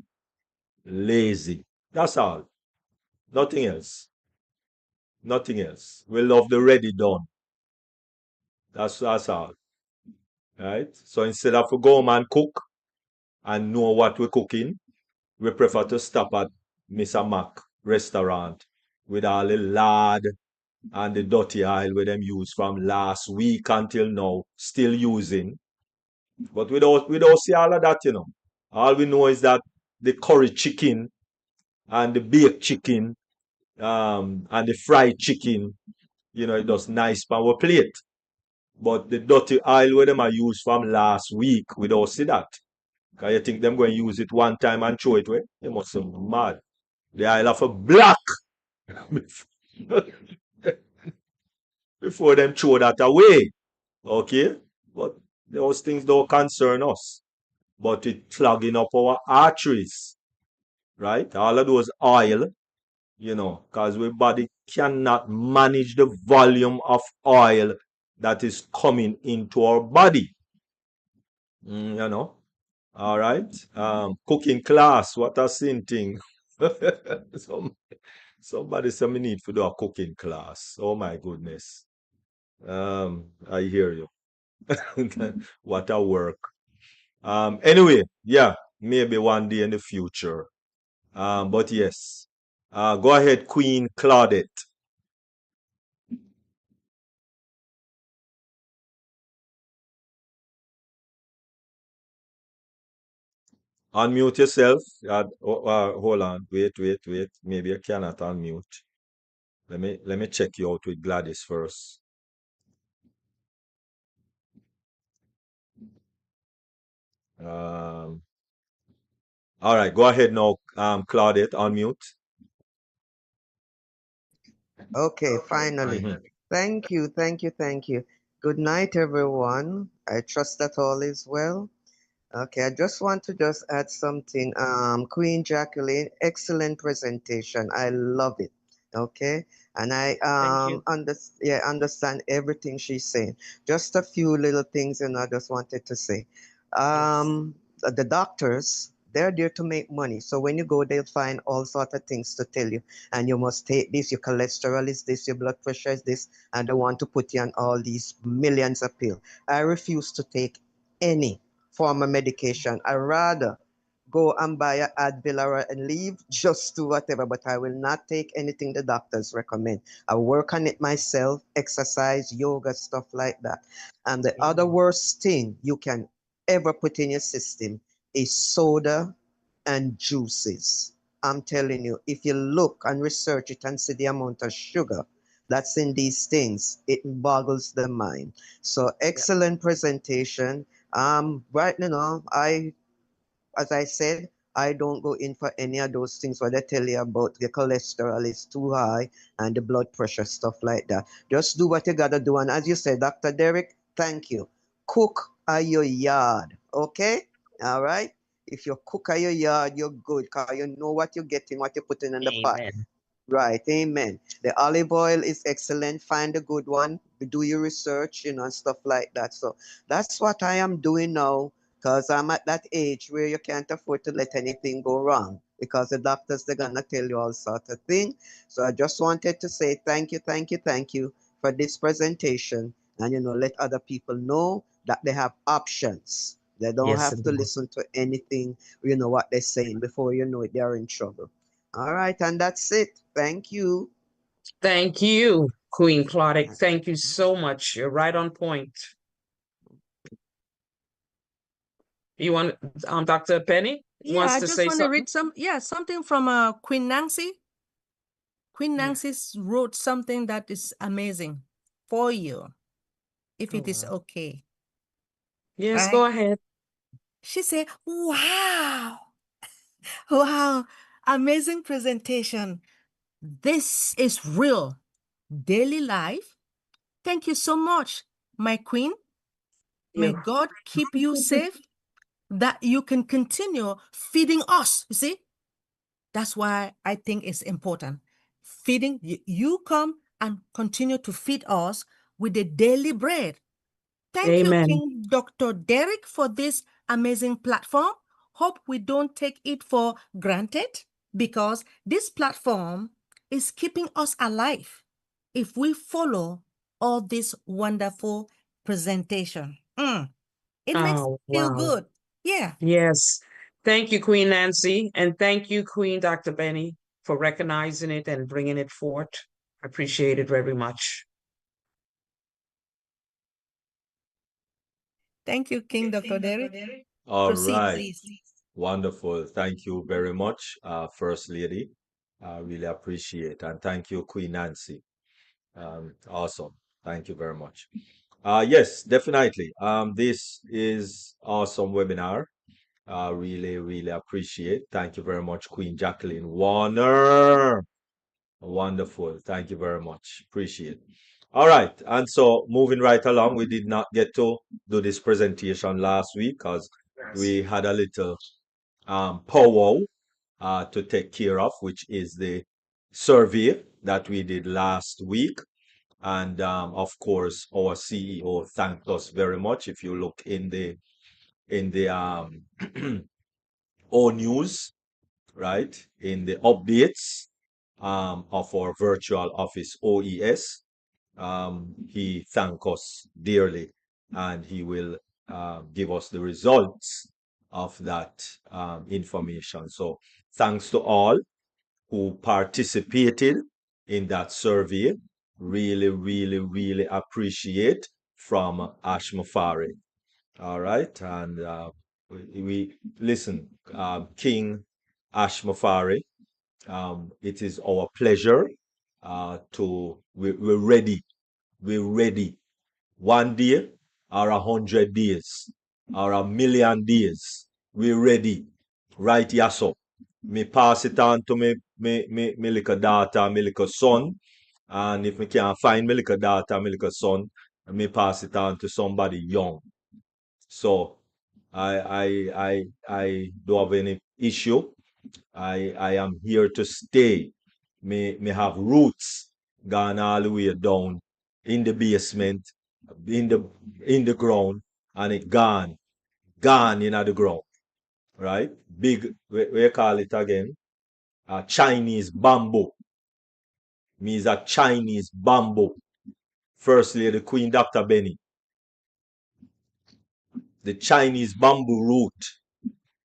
lazy. That's all. Nothing else. Nothing else. We love the ready done. That's all. Right? So instead of we go home and cook and know what we're cooking, we prefer to stop at Mr. Mac restaurant with all the lard and the dirty oil where them use from last week until now, still using. But we don't see all of that. All we know is that the curry chicken and the baked chicken, and the fried chicken, it does nice power plate. But the dirty oil where them are used from last week, we don't see that. Because you think them going to use it one time and throw it away? They must be mad. The oil of a black before them throw that away. Okay? But those things don't concern us. But it clogging up our arteries. Right? All of those oil, because our body cannot manage the volume of oil that is coming into our body. All right. Cooking class, what a sin thing. Somebody said me need to do a cooking class. Oh my goodness. I hear you. What a work. Anyway, yeah, maybe one day in the future. But yes. Go ahead, Queen Claudette. Unmute yourself. Hold on. Wait. Maybe I cannot unmute. Let me check you out with Gladys first. All right, go ahead now, Claudette, unmute. Okay, finally. Mhm. Thank you, thank you, thank you. Good night, everyone. I trust that all is well. Okay, I just want to just add something. Queen Jacqueline, excellent presentation. I love it. Okay, and I Thank you. understand everything she's saying. Just a few little things, and I just wanted to say. Yes. The doctors, they're there to make money. So when you go, they'll find all sorts of things to tell you, and you must take this. Your cholesterol is this. Your blood pressure is this, and they want to put you on all these millions of pills. I refuse to take any form of medication. I rather go and buy a Advil or and leave, just do whatever, but I will not take anything the doctors recommend. I work on it myself, exercise, yoga, stuff like that. And the other worst thing you can ever put in your system is soda and juices. I'm telling you, if you look and research it and see the amount of sugar that's in these things, it boggles the mind. So excellent presentation. Right now, as I said, I don't go in for any of those things where they tell you about the cholesterol is too high and the blood pressure, stuff like that. Just do what you gotta do. And as you said, Dr. Derrick, thank you. Cook at your yard, okay? All right? If you cook at your yard, you're good because you know what you're getting, what you're putting in the pot. Amen. Right, amen. The olive oil is excellent. Find a good one. Do your research, and stuff like that. So that's what I am doing now because I'm at that age where you can't afford to let anything go wrong because the doctors, they're going to tell you all sorts of things. So I just wanted to say thank you, thank you, thank you for this presentation and, let other people know that they have options. They don't Yes, have to indeed. listen to anything, what they're saying. Before you know it, they're in trouble. All right, and that's it. Thank you. Thank you, Queen Claudic. Thank you so much. You're right on point. You want Dr. Penny Yeah, wants I to just say want to something? read something from Queen Nancy. Queen Nancy wrote something that is amazing for you, if Oh, it is wow. okay. Yes, Right? go ahead. She said, wow, wow, amazing presentation. This is real daily life. Thank you so much, my queen. May You. God keep you safe, that you can continue feeding us. You see, that's why I think it's important. Feeding, you come and continue to feed us with the daily bread. Thank you, Amen. King Dr. Derrick, for this amazing platform. Hope we don't take it for granted because this platform is keeping us alive if we follow all this wonderful presentation. It makes me Oh, feel wow. good. Yeah. Yes. Thank you, Queen Nancy. And thank you, Queen Dr. Benny, for recognizing it and bringing it forth. I appreciate it very much. Thank you, King Dr. Derrick. All Proceed, right. please. Wonderful. Thank you very much, First Lady. I really appreciate, and thank you, Queen Nancy. Awesome. Thank you very much. Yes, definitely. This is awesome webinar. Really, really appreciate. Thank you very much, Queen Jacqueline Warner. Wonderful. Thank you very much. Appreciate. All right. And so moving right along, we did not get to do this presentation last week because we had a little powwow to take care of, which is the survey that we did last week. And of course, our CEO thanked us very much. If you look in the O news, right, in the updates of our virtual office OES, he thanked us dearly, and he will give us the results of that information. So thanks to all who participated in that survey. Really, really, really appreciate from Ashmafari. All right. And we listen, King Ashmafari, it is our pleasure we're ready. We're ready. 1 day or 100 days or 1,000,000 days. We're ready. Right, Yaso. Me pass it on to me little daughter, me little son. And if me can't find me little daughter, me little son, me pass it on to somebody young. So I don't have any issue. I am here to stay. Me have roots gone all the way down in the basement, in the ground, and it gone in the ground, right? Big, we call it again, Chinese bamboo. Me is a Chinese bamboo. First Lady Queen Dr. Benny. The Chinese bamboo root.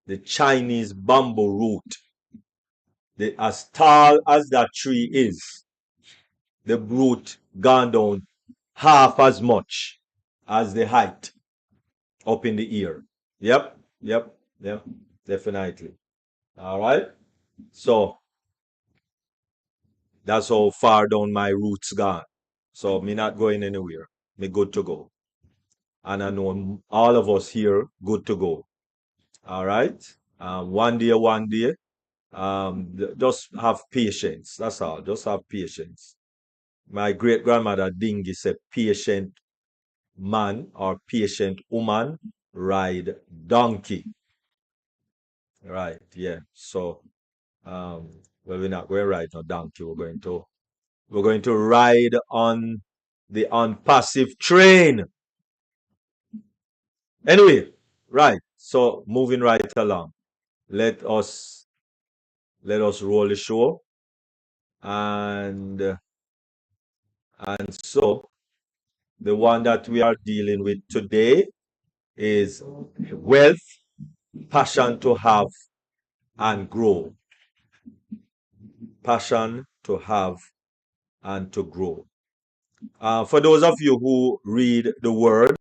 The Chinese bamboo root. As tall as that tree is, the root gone down half as much as the height up in the ear. Yep, definitely. All right. So that's how far down my roots gone. So me not going anywhere. Me good to go. And I know all of us here good to go. All right. 1 day. Just have patience. That's all. Just have patience. My great grandmother Dingy said, patient man or patient woman ride donkey. Right, yeah. So well, we're not going to ride no donkey. We're going to ride on the unpassive train. Anyway, right. So moving right along. Let us roll the show. And so the one that we are dealing with today is wealth, passion to have and grow. Passion to have and to grow. For those of you who read the word,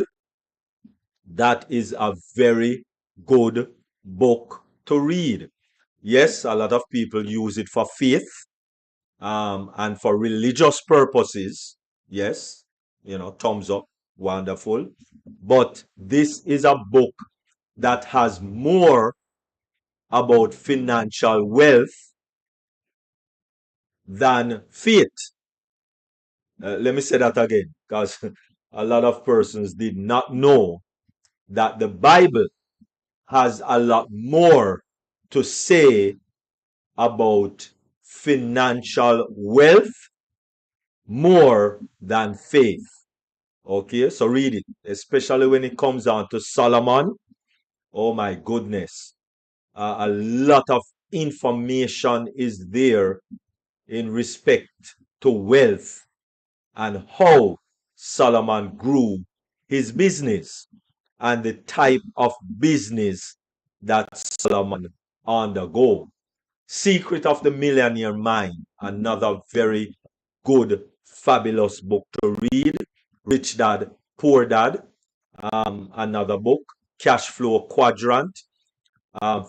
that is a very good book to read. Yes, a lot of people use it for faith and for religious purposes. Yes, thumbs up, wonderful. But this is a book that has more about financial wealth than faith. Let me say that again, because a lot of persons did not know that the Bible has a lot more to say about financial wealth more than faith. Okay, so read it, especially when it comes down to Solomon. Oh my goodness. A lot of information is there in respect to wealth and how Solomon grew his business and the type of business that Solomon undergo. Secret of the Millionaire Mind, another very good, fabulous book to read. Rich Dad, Poor Dad, another book. Cash Flow Quadrant,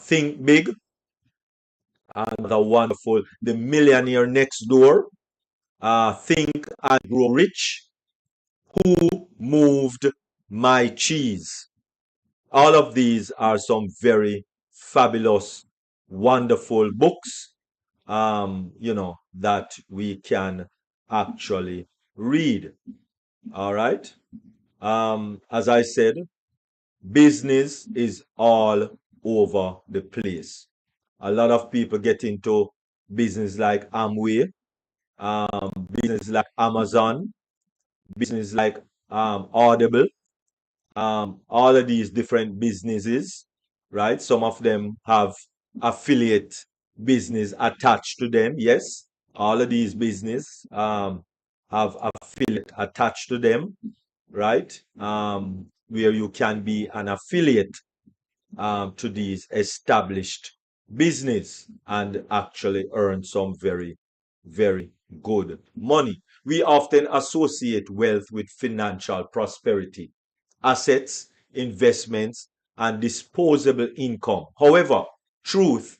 Think Big, another wonderful. The Millionaire Next Door, Think and Grow Rich, Who Moved My Cheese. All of these are some very fabulous, wonderful books, that we can actually read. All right. As I said, business is all over the place. A lot of people get into business like Amway, business like Amazon, business like Audible, all of these different businesses, right? Some of them have affiliate business attached to them. Yes, all of these business have affiliate attached to them, right? Where you can be an affiliate to these established business and actually earn some very, very good money. We often associate wealth with financial prosperity, assets, investments, and disposable income. However, truth,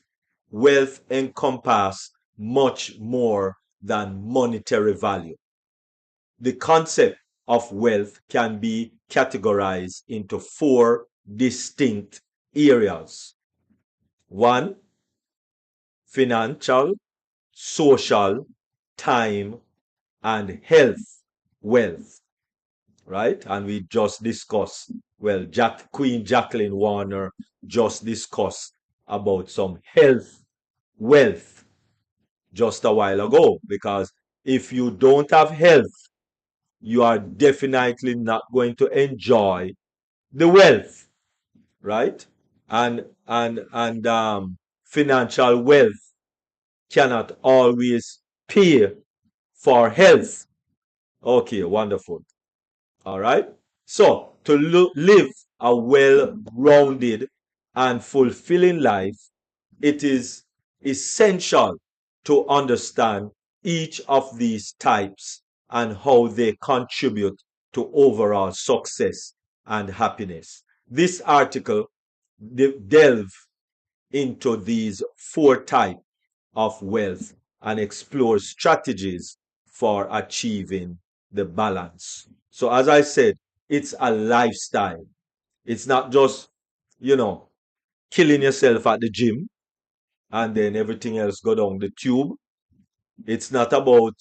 wealth encompass much more than monetary value. The concept of wealth can be categorized into four distinct areas. One, financial, social, time, and health wealth, right? And we just discussed, well, Queen Jacqueline Warner just discussed about some health wealth just a while ago, because if you don't have health, you are definitely not going to enjoy the wealth, right? And financial wealth cannot always pay for health. Okay, wonderful. All right. So to live a well-rounded and fulfilling life, it is essential to understand each of these types and how they contribute to overall success and happiness. This article delves into these four types of wealth and explores strategies for achieving the balance. So, as I said, it's a lifestyle. It's not just, you know, killing yourself at the gym and then everything else go down the tube. It's not about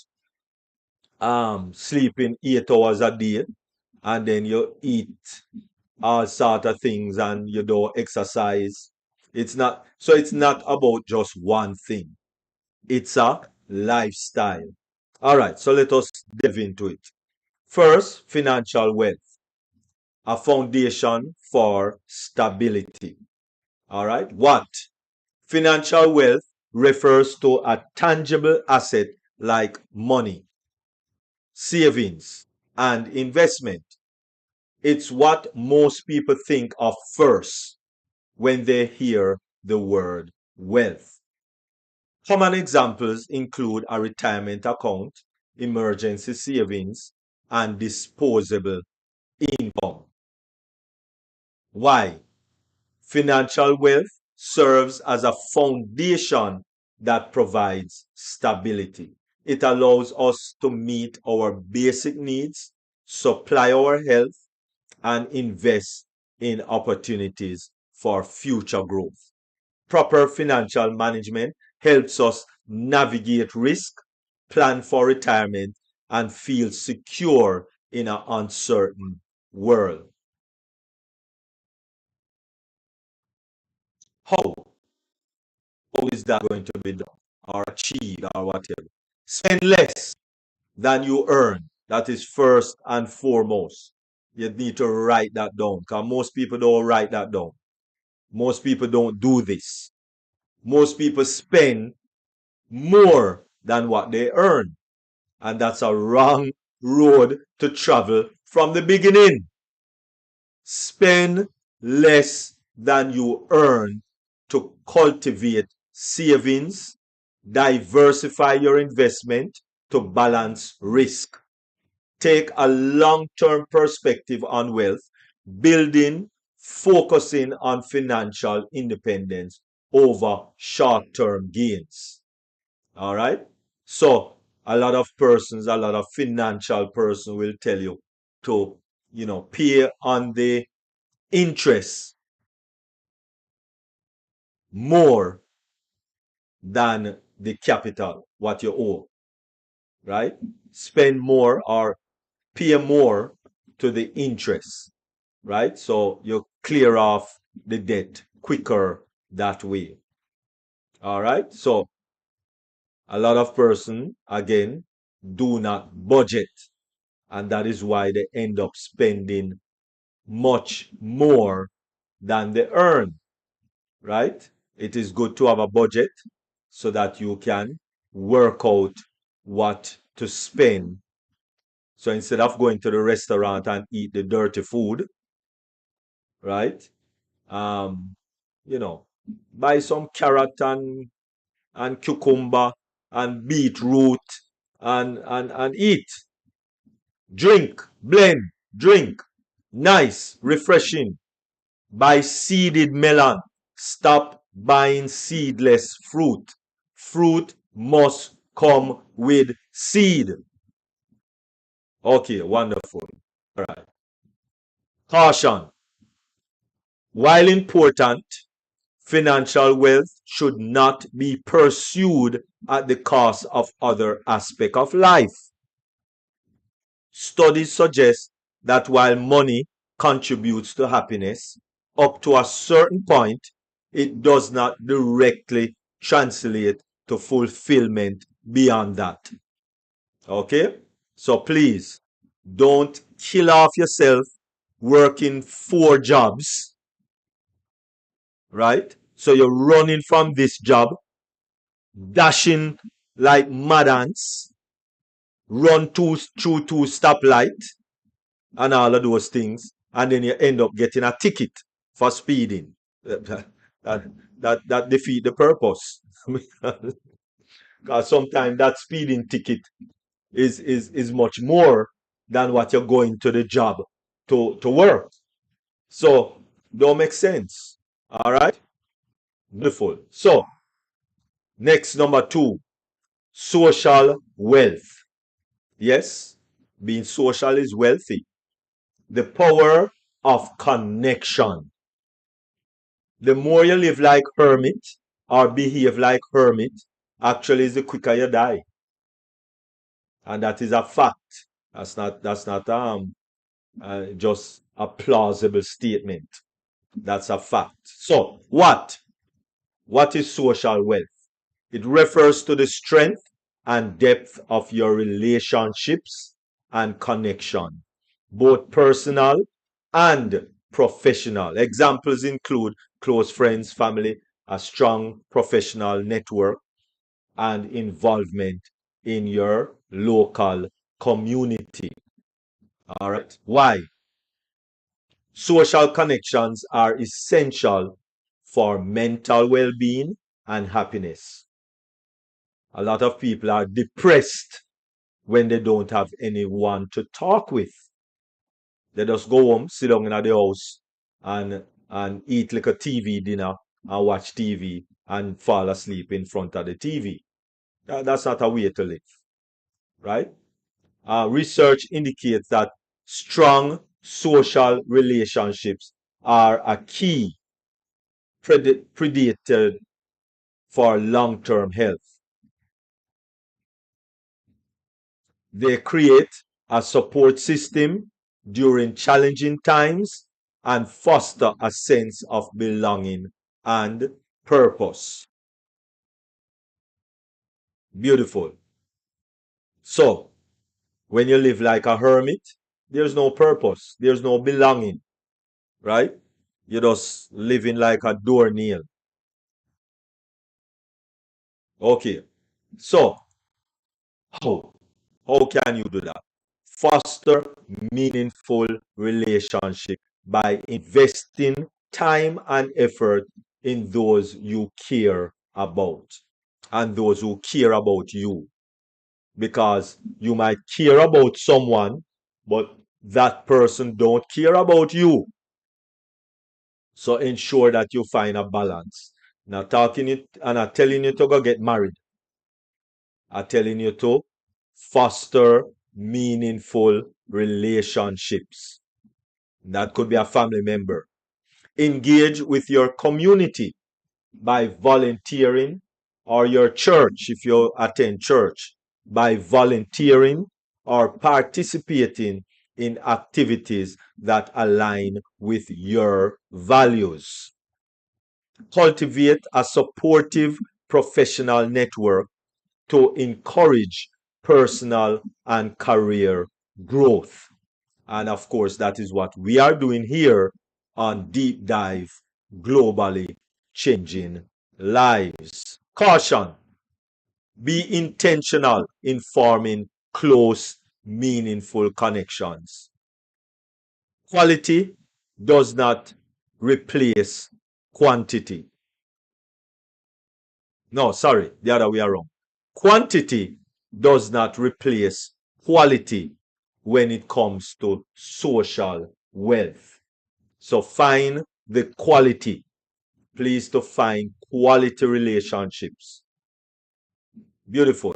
sleeping 8 hours a day and then you eat all sort of things and you don't exercise. It's not about just one thing. It's a lifestyle. All right, so let us delve into it. First, financial wealth, a foundation for stability. All right, what? Financial wealth refers to a tangible asset like money, savings, and investment. It's what most people think of first when they hear the word wealth. Common examples include a retirement account, emergency savings, and disposable income. Why? Financial wealth serves as a foundation that provides stability. It allows us to meet our basic needs, supply our health, and invest in opportunities for future growth. Proper financial management helps us navigate risk, plan for retirement, and feel secure in an uncertain world. How? How is that going to be done or achieved or whatever? Spend less than you earn. That is first and foremost. You need to write that down because most people don't write that down. Most people don't do this. Most people spend more than what they earn. And that's a wrong road to travel from the beginning. Spend less than you earn to cultivate savings, diversify your investment to balance risk. Take a long-term perspective on wealth, building, focusing on financial independence over short-term gains. All right. So a lot of persons, a lot of financial person will tell you to, pay on the interest more than the capital, what you owe, right? Spend more or pay more to the interest, right? So you clear off the debt quicker that way. All right. So a lot of person again do not budget, and that is why they end up spending much more than they earn, right? It is good to have a budget so that you can work out what to spend. So instead of going to the restaurant and eat the dirty food, right? Um, you know, buy some carrot and cucumber and beetroot and eat. Drink, blend, drink. Nice, refreshing. Buy seeded melon. Stop buying seedless fruit. Fruit must come with seed. Okay, wonderful. All right. Caution. While important, financial wealth should not be pursued at the cost of other aspects of life. Studies suggest that while money contributes to happiness, up to a certain point, it does not directly translate to fulfillment beyond that. Okay? So please don't kill off yourself working 4 jobs, right? So you're running from this job, dashing like mad ants, run through 2 stoplight, and all of those things, and then you end up getting a ticket for speeding. That defeat the purpose. Because sometimes that speeding ticket is much more than what you're going to the job to work. So don't make sense. All right. Beautiful. So next, number 2, social wealth. Yes, being social is wealthy. The power of connection. The more you live like hermit or behave like hermit, actually is the quicker you die. And that is a fact. That's not just a plausible statement. That's a fact. So what is social wealth? It refers to the strength and depth of your relationships and connection, both personal and professional. Examples include close friends, family, a strong professional network, and involvement in your local community. All right. Why? Social connections are essential for mental well being and happiness. A lot of people are depressed when they don't have anyone to talk with. They just go home, sit down in the house, and eat like a TV dinner and watch TV and fall asleep in front of the TV. That's not a way to live, right? Research indicates that strong social relationships are a key predator for long-term health. They create a support system during challenging times and foster a sense of belonging and purpose. Beautiful. So, when you live like a hermit, there's no purpose, there's no belonging, right? You're just living like a doornail. Okay, so how? How can you do that? Foster meaningful relationship by investing time and effort in those you care about and those who care about you. Because you might care about someone, but that person don't care about you. So ensure that you find a balance. Now talking it and I'm telling you to go get married. I'm telling you to foster meaningful relationships. That could be a family member. Engage with your community by volunteering, or your church if you attend church, by volunteering or participating in activities that align with your values. Cultivate a supportive professional network to encourage personal and career growth. And of course, that is what we are doing here on Deep Dive Globally Changing Lives. Caution: be intentional in forming close, meaningful connections. Quality does not replace quantity. No, sorry, the other way around. Quantity does not replace quality when it comes to social wealth. So find the quality. Please to find quality relationships. Beautiful.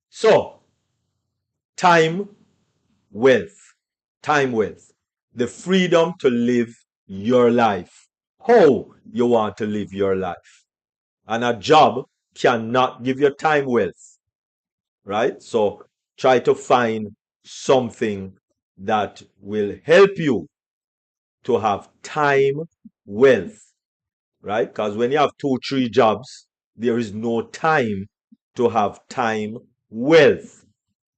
So, time wealth. Time wealth. The freedom to live your life. How you want to live your life. And a job cannot give you time wealth. Right? So try to find something that will help you to have time wealth. Right? Because when you have 2, 3 jobs, there is no time to have time wealth.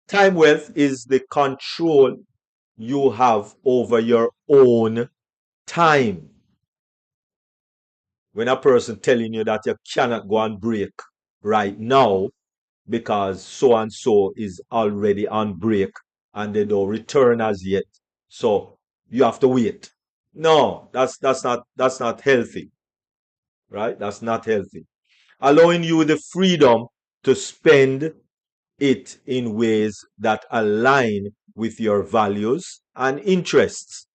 Time wealth is the control you have over your own time. When a person telling you that you cannot go on break right now because so and so is already on break and they don't return as yet, so you have to wait. No, that's not healthy, right? That's not healthy. Allowing you the freedom to spend it in ways that align with your values and interests.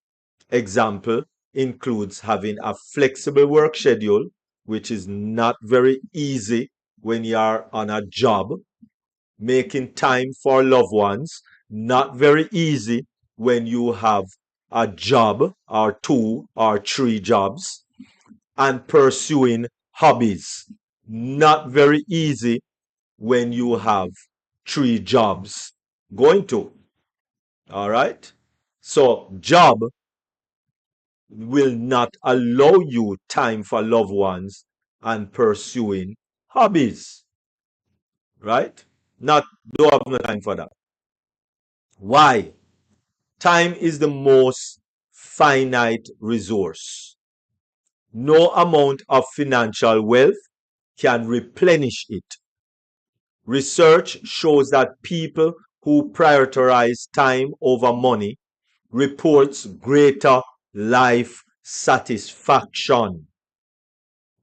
Example includes having a flexible work schedule, which is not very easy when you are on a job. Making time for loved ones, not very easy when you have a job or 2 or 3 jobs. And pursuing hobbies, not very easy when you have 3 jobs going to. All right? So, job will not allow you time for loved ones and pursuing hobbies. Right? Not, don't have no time for that. Why? Time is the most finite resource. No amount of financial wealth can replenish it. Research shows that people who prioritize time over money reports greater life satisfaction.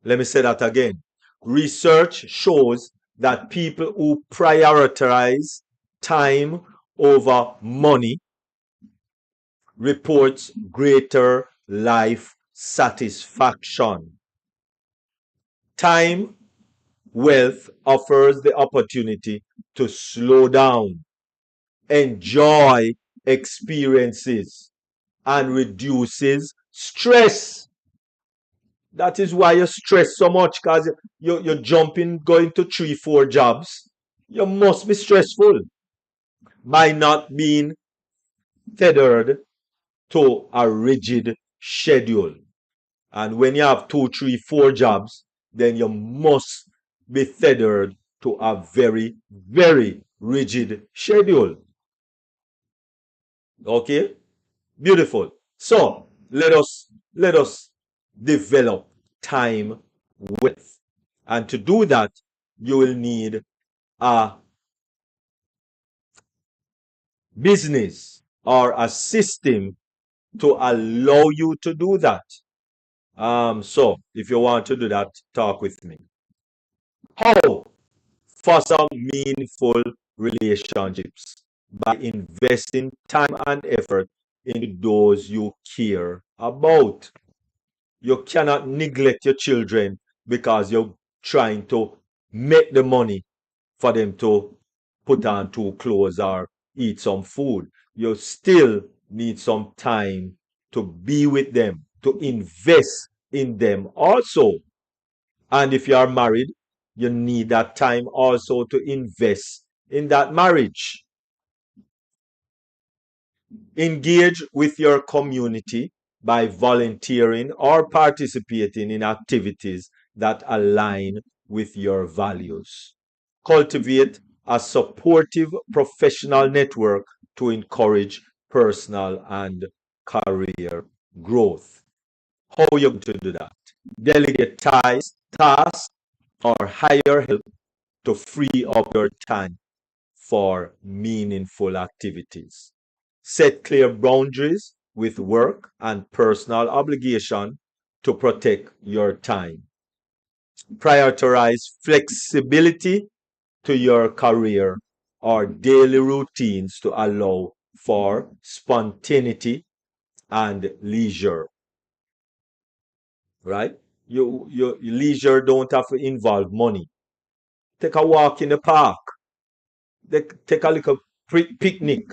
Let me say that again. Research shows that people who prioritize time over money reports greater life satisfaction. Time wealth offers the opportunity to slow down, enjoy experiences, and reduces stress. That is why you stress so much, because you're jumping, going to 3, 4 jobs. You must be stressful by not being tethered to a rigid schedule. And when you have 2, 3, 4 jobs, then you must be tethered to a very, very rigid schedule. Okay? Beautiful. So let us develop time wealth. And to do that, you will need a business or a system to allow you to do that. So if you want to do that, talk with me. How? Foster meaningful relationships by investing time and effort in those you care about. You cannot neglect your children because you're trying to make the money for them to put on two clothes or eat some food. You still need some time to be with them, to invest in them also. And if you are married, you need that time also to invest in that marriage. Engage with your community by volunteering or participating in activities that align with your values. Cultivate a supportive professional network to encourage personal and career growth. How are you going to do that? Delegate tasks, or hire help to free up your time for meaningful activities. Set clear boundaries with work and personal obligation to protect your time. Prioritize flexibility to your career or daily routines to allow for spontaneity and leisure. Right? Your leisure don't have to involve money. Take a walk in the park. Take a little picnic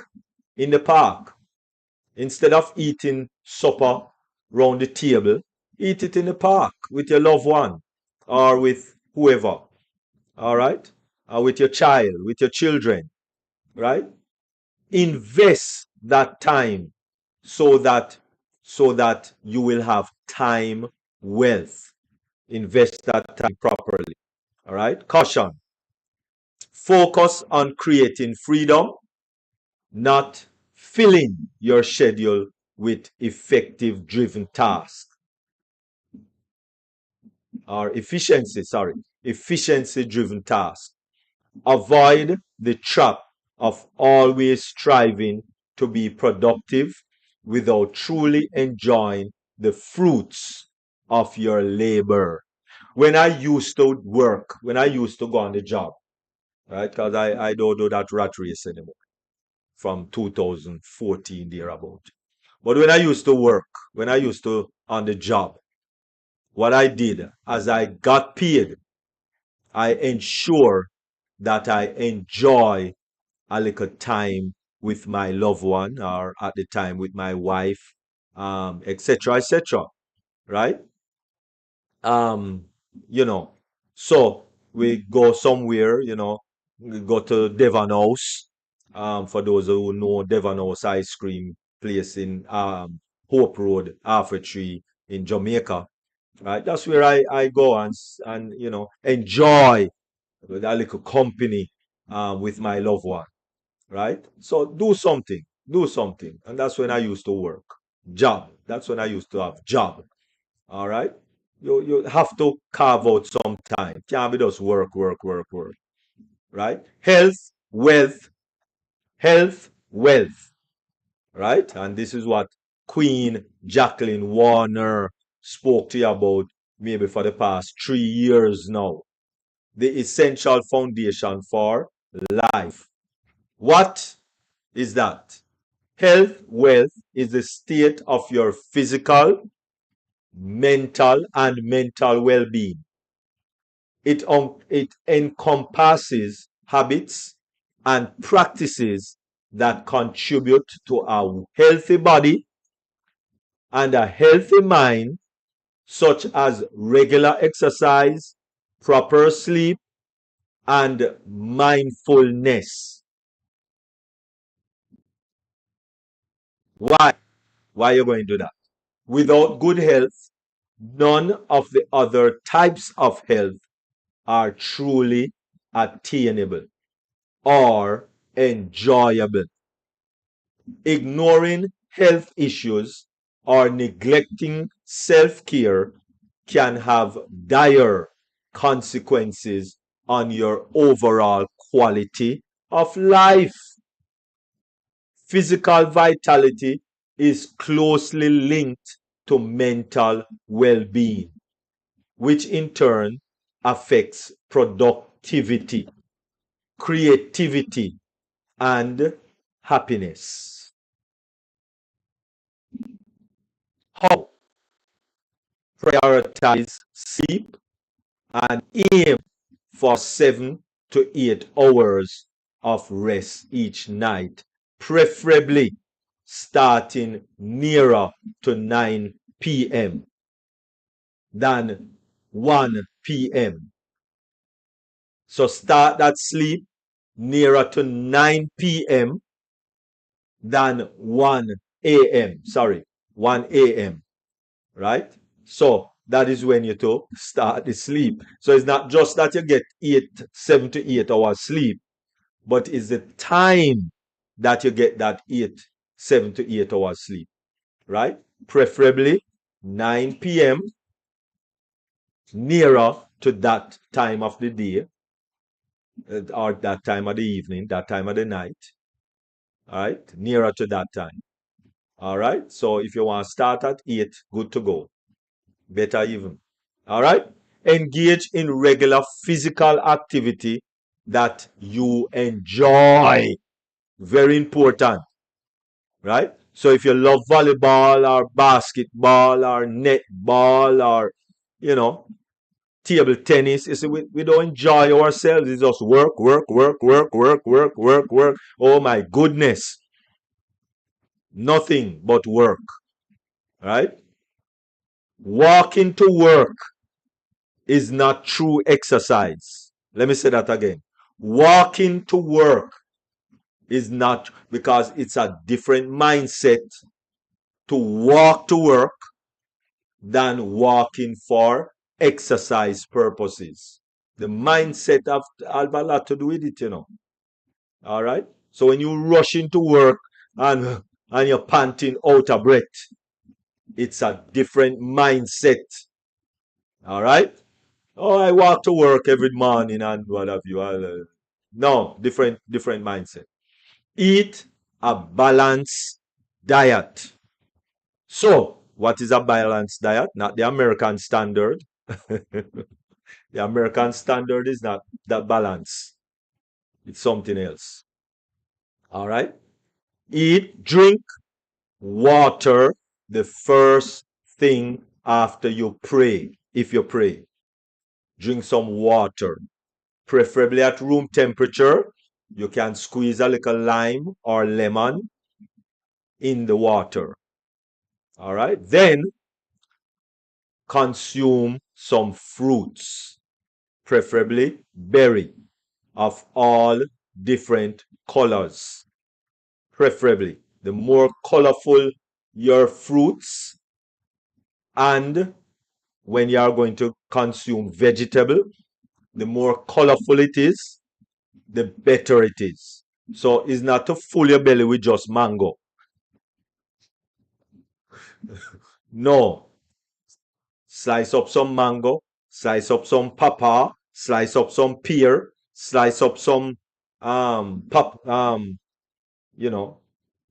in the park. Instead of eating supper round the table, eat it in the park with your loved one or with whoever. All right? Or with your child, with your children. Right? Invest that time so that you will have time wealth. Invest that time properly. All right? Caution. Focus on creating freedom, not filling your schedule with effective driven tasks or efficiency driven tasks. Avoid the trap of always striving to be productive without truly enjoying the fruits of your labor. When I used to work, when I used to go on the job, right? Because I don't do that rat race anymore from 2014 thereabout. But when I used to work, when I used to on the job, what I did as I got paid, I ensure that I enjoy a little time with my loved one or at the time with my wife, etc., etc. Right? Um, you know, so we go somewhere, we go to Devon House. For those who know Devon House ice cream place in Hope Road, Halfway Tree in Jamaica. Right? That's where I go and enjoy that little company with my loved one. Right? So do something. And that's when I used to work. Job. That's when I used to have job. All right. You have to carve out some time. Can't be just work, work, work, work. Right? Health, wealth. Right? And this is what Queen Jacqueline Warner spoke to you about maybe for the past 3 years now. The essential foundation for life. What is that? Health, wealth is the state of your physical, mental, and mental well being. It encompasses habits and practices that contribute to a healthy body and a healthy mind, such as regular exercise, proper sleep, and mindfulness. Why? Why are you going to do that? Without good health, none of the other types of health are truly attainable or enjoyable. Ignoring health issues or neglecting self care can have dire consequences on your overall quality of life. Physical vitality is closely linked to mental well being, which in turn affects productivity, creativity, and happiness. How? Prioritize sleep and aim for 7 to 8 hours of rest each night, preferably starting nearer to 9 p.m. than 1 p.m. So start that sleep nearer to 9 p.m. than 1 a.m. Sorry, 1 a.m. Right? So that is when you to start the sleep. So it's not just that you get 7 to 8 hours sleep, but it's the time that you get that 7 to 8 hours sleep. Right? Preferably 9 p.m. nearer to that time of the day or that time of the evening, that time of the night. All right? Nearer to that time. All right? So if you want to start at 8, good to go. Better even. All right? Engage in regular physical activity that you enjoy. Very important. Right? So if you love volleyball or basketball or netball or, table tennis, you see, we don't enjoy ourselves. It's just work, work, work, work, work, work, work, work. Oh my goodness. Nothing but work. Right? Walking to work is not true exercise. Let me say that again. Walking to work is not, because it's a different mindset to walk to work than walking for exercise purposes. The mindset have a lot to do with it, All right? So when you rush into work and you're panting out of breath, it's a different mindset. All right? Oh, I walk to work every morning and what have you. No, different mindset. Eat a balanced diet. So, what is a balanced diet? Not the American standard. The American standard is not that balance. It's something else. All right? Drink water the first thing after you pray. If you pray, drink some water, preferably at room temperature. You can squeeze a little lime or lemon in the water. All right? Then consume some fruits, preferably berry of all different colors. Preferably, the more colorful your fruits, and when you are going to consume vegetable, the more colorful it is, the better it is. So it's not to fill your belly with just mango. No. Slice up some mango, slice up some papa, slice up some pear, slice up some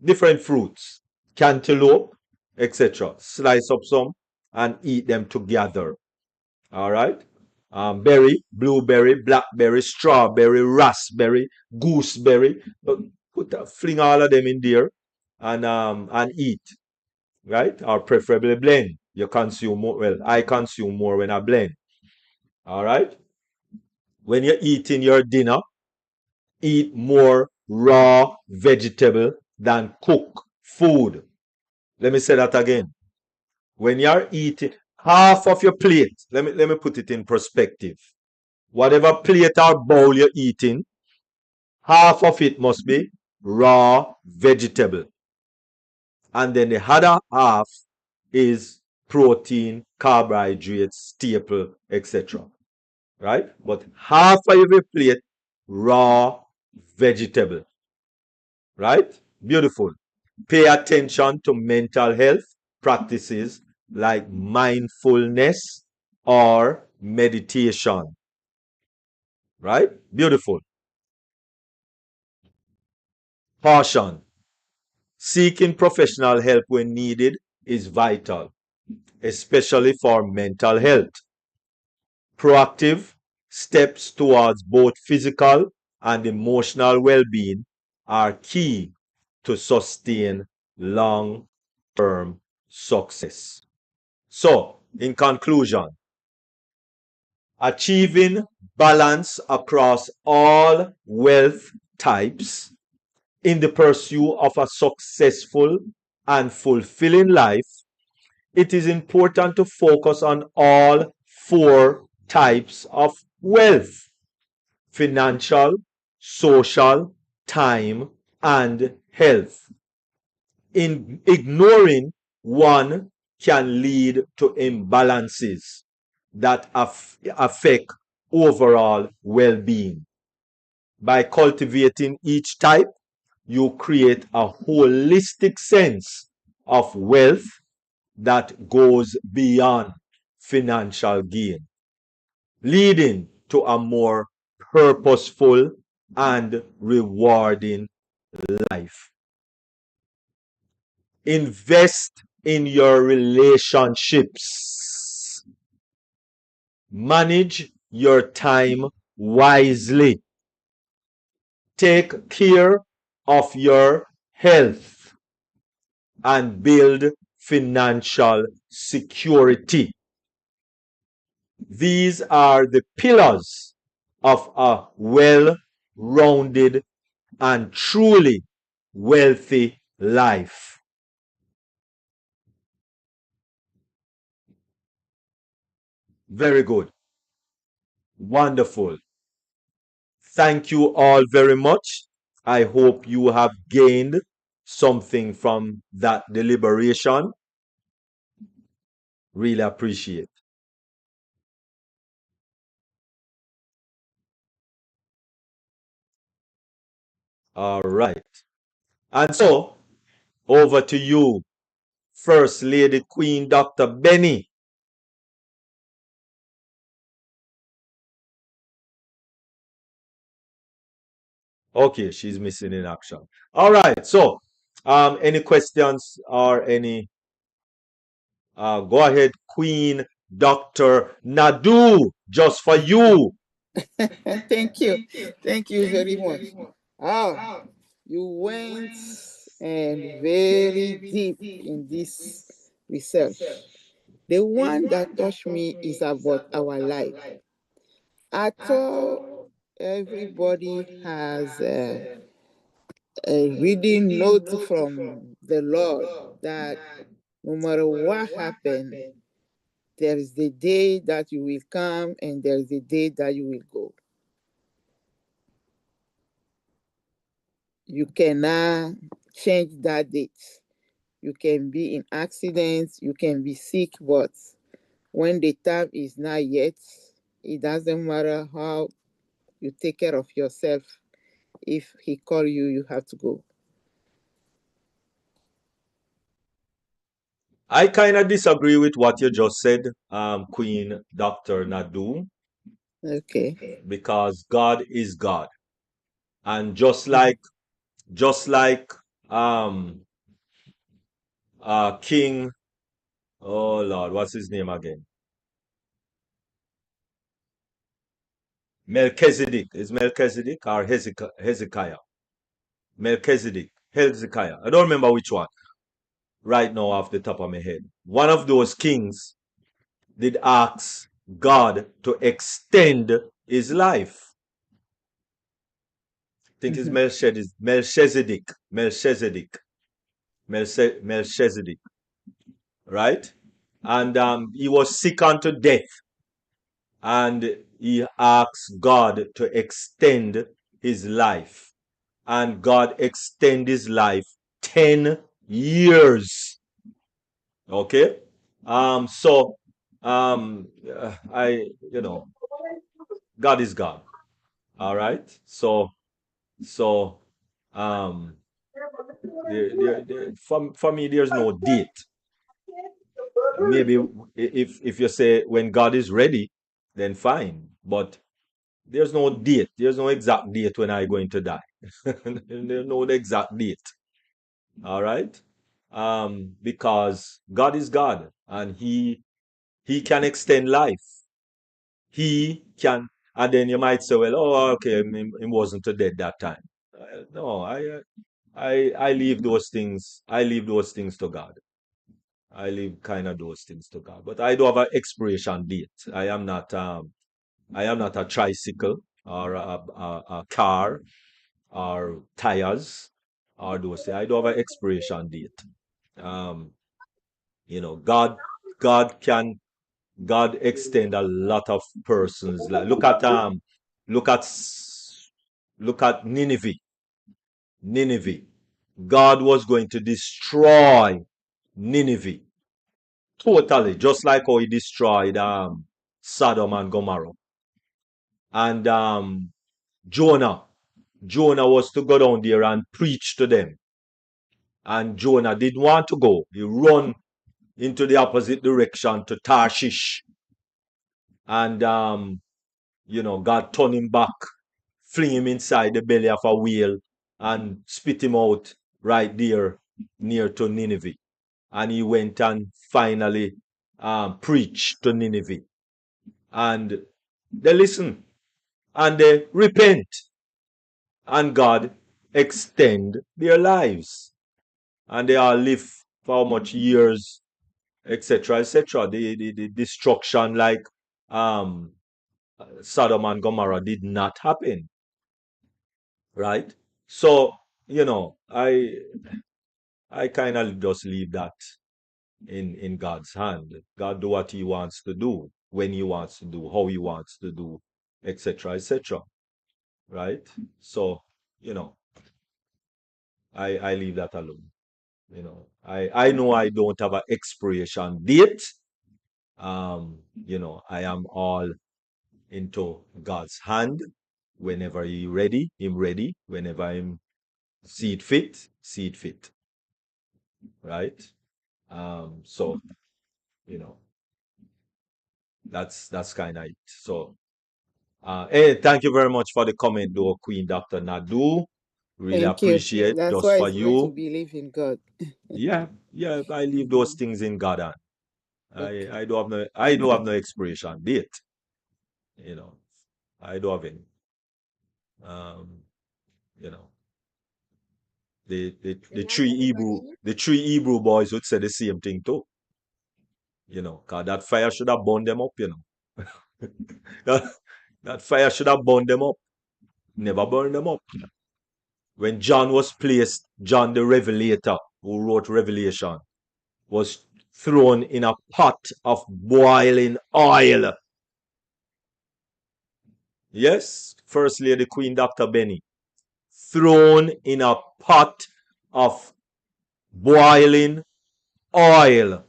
different fruits, cantaloupe, etc. Slice up some and eat them together. All right? Berry, blueberry, blackberry, strawberry, raspberry, gooseberry. Fling all of them in there and eat, right? Or preferably blend. You consume more. Well, I consume more when I blend. All right? When you're eating your dinner, eat more raw vegetable than cooked food. Let me say that again. When you're eating half of your plate, let me put it in perspective. Whatever plate or bowl you're eating, half of it must be raw vegetable. And then the other half is protein, carbohydrates, staple, etc. Right? But half of every plate, raw vegetable. Right? Beautiful. Pay attention to mental health practices like mindfulness or meditation. Right? Beautiful. Caution. Seeking professional help when needed is vital, especially for mental health. Proactive steps towards both physical and emotional well-being are key to sustain long-term success. So, in conclusion, achieving balance across all wealth types in the pursuit of a successful and fulfilling life, it is important to focus on all four types of wealth: financial, social, time, and health. In ignoring one can lead to imbalances that affect overall well being. By cultivating each type, you create a holistic sense of wealth that goes beyond financial gain, leading to a more purposeful and rewarding life. Invest in your relationships. Manage your time wisely. Take care of your health and build financial security. These are the pillars of a well-rounded and truly wealthy life. Very good. Wonderful. Thank you all very much. I hope you have gained something from that deliberation. Really appreciate. All right. And so, over to you, First Lady Queen Dr. Benny. Okay, she's missing in action. All right. So, any questions or any? Go ahead, Queen Dr. Nadu, just for you. Thank you. Thank you very much. Ah, you went and very deep in this research. The one that touched me is about our life. I thought everybody has a reading note from the Lord that no matter what happened, there is the day that you will come and there is the day that you will go. You cannot change that date. You can be in accidents, you can be sick, but when the time is not yet, it doesn't matter how you take care of yourself. If he call you, you have to go. I kind of disagree with what you just said, Queen Dr. Nadu, Okay. because God is God. And just like um King, oh Lord, what's his name again? Melchizedek. Is Melchizedek or Hezekiah? Melchizedek. Hezekiah. I don't remember which one right now off the top of my head. One of those kings did ask God to extend his life. I think it's Melchizedek. Melchizedek. Right? And he was sick unto death. And he asked God to extend his life. And God extend his life 10 years. Okay? So I God is God. All right? So um for me there's no date. Maybe if you say when God is ready, then fine. But there's no date. There's no exact date when I'm going to die. There's no exact date. All right? Because God is God and He can extend life. He can, and then you might say, well, oh, okay, he wasn't dead that time. No, I leave those things. I leave those things to God. I leave kind of those things to God. But I do have an expiration date. I am not a tricycle or a car or tires or those things. I don't have an expiration date. You know, God can God extend a lot of persons. Like look at look at Nineveh. Nineveh. God was going to destroy Nineveh totally, just like how he destroyed Sodom and Gomorrah. And Jonah was to go down there and preach to them. And Jonah didn't want to go. He run into the opposite direction to Tarshish. And you know, God turned him back, fling him inside the belly of a whale, and spit him out right there near to Nineveh. And he went and finally preached to Nineveh. And they listen and they repent. And God extend their lives. And they all live for how much years, etc., etc. The destruction like Sodom and Gomorrah did not happen. Right? So, you know, I kind of just leave that in God's hand. God do what he wants to do, when he wants to do, how he wants to do, etc., etc. Right? So, you know, I leave that alone. You know, I know I don't have an expiration date. You know, I am all into God's hand. Whenever he ready, him ready. Whenever him see it fit. Right? So, you know, that's kind of it. So, hey, thank you very much for the comment, though, Queen Dr. Nadu. Really Thank you. appreciate That's just why for it's good to you. believe in God. Yeah, I leave those things in God hand. Okay. I don't have no expiration date. You know, I don't have any. You know, the three Hebrew boys would say the same thing too. You know, cause that fire should have burned them up. You know, that fire should have burned them up. Never burned them up. When John was placed, John the Revelator, who wrote Revelation, was thrown in a pot of boiling oil. Yes, First Lady Queen Dr. Benny, thrown in a pot of boiling oil.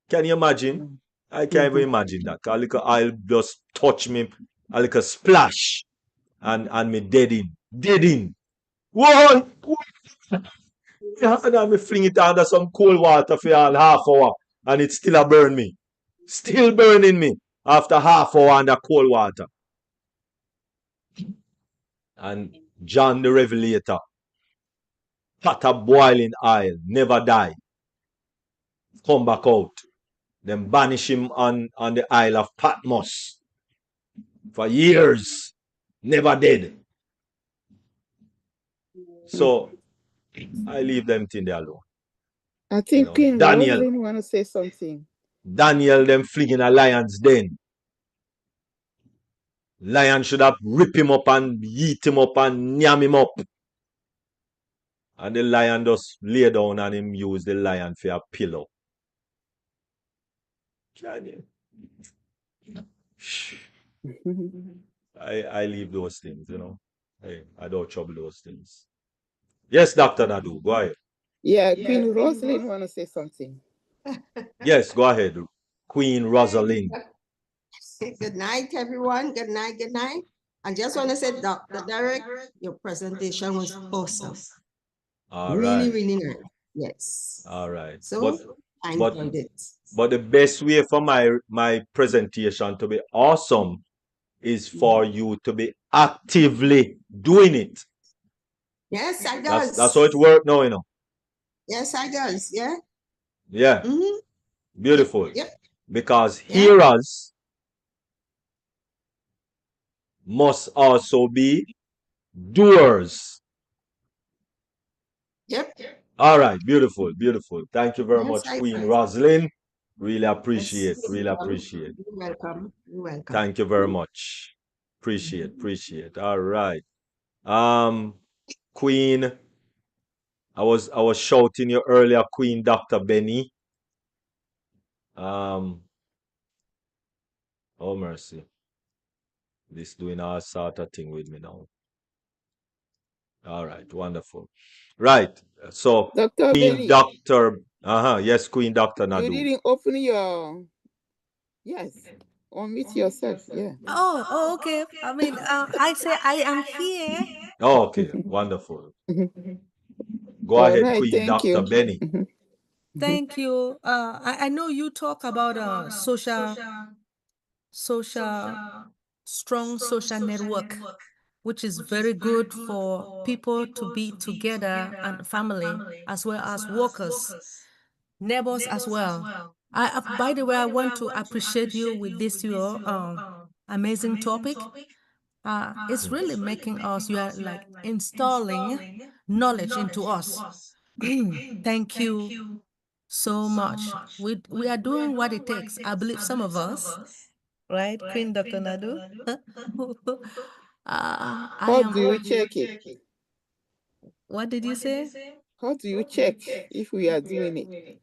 Can you imagine? I can't even imagine that. A little oil just touch me, a little splash, and me dead in. Dead in. Whoa! Yeah, and I me fling it under some cold water for a half hour, and it still a burn me. Still burning me after half hour under cold water. And John the Revelator, pot of boiling oil, never die. Come back out. Then banish him on the Isle of Patmos for years. Never dead. So I leave them thing there alone. I You think know, Queen Daniel, Rosalind want to say something. Daniel, them flinging a lion's den. Lion should have rip him up and eat him up and yam him up. And the lion just lay down and him use the lion for a pillow. Can you? I leave those things, you know. I don't trouble those things. Yes, Dr. Nadu, go ahead. Yeah, Queen Rosalind want to say something. Yes, go ahead. Queen Rosalind. Good night, everyone. Good night. Good night. I just want to say, Dr. Derrick, your presentation was awesome. All really, right. really nice. Yes. All right. So I enjoyed it. But the best way for my presentation to be awesome is for you to be actively doing it. Yes, I does. That's how it works now, you know. Yes, I does. Yeah. Yeah. Beautiful. Yep. Because hearers must also be doers. Yep. All right. Beautiful. Beautiful. Thank you very Yes, much, I Queen does. Rosalind. Really appreciate. Yes, Really you're welcome. appreciate. You're welcome. You're welcome. Thank you very much. Appreciate. All right. Queen. I was shouting you earlier, Queen Dr. Benny. Oh mercy. This doing all sort of thing with me now. All right, wonderful. Right. So Dr. Queen Benny, Doctor. Yes, Queen Doctor you Nadu. didn't open your, yes, unmute yourself. Yeah. Oh, okay. I mean, I say I am here. Oh, okay, wonderful. Go All ahead, right, Queen thank Doctor you. Benny. Thank you. I know you talk about social strong social network, which is very good for people to be together and family as well as workers, neighbors as well. By the way, I want to appreciate you with this your amazing topic. It's really making us, you are like installing knowledge into us. Thank you so much. We are doing what it takes. I believe some of us, right, Queen Dr. Nadu? I How am. do you check it? What did you say? How do you check if we are doing it?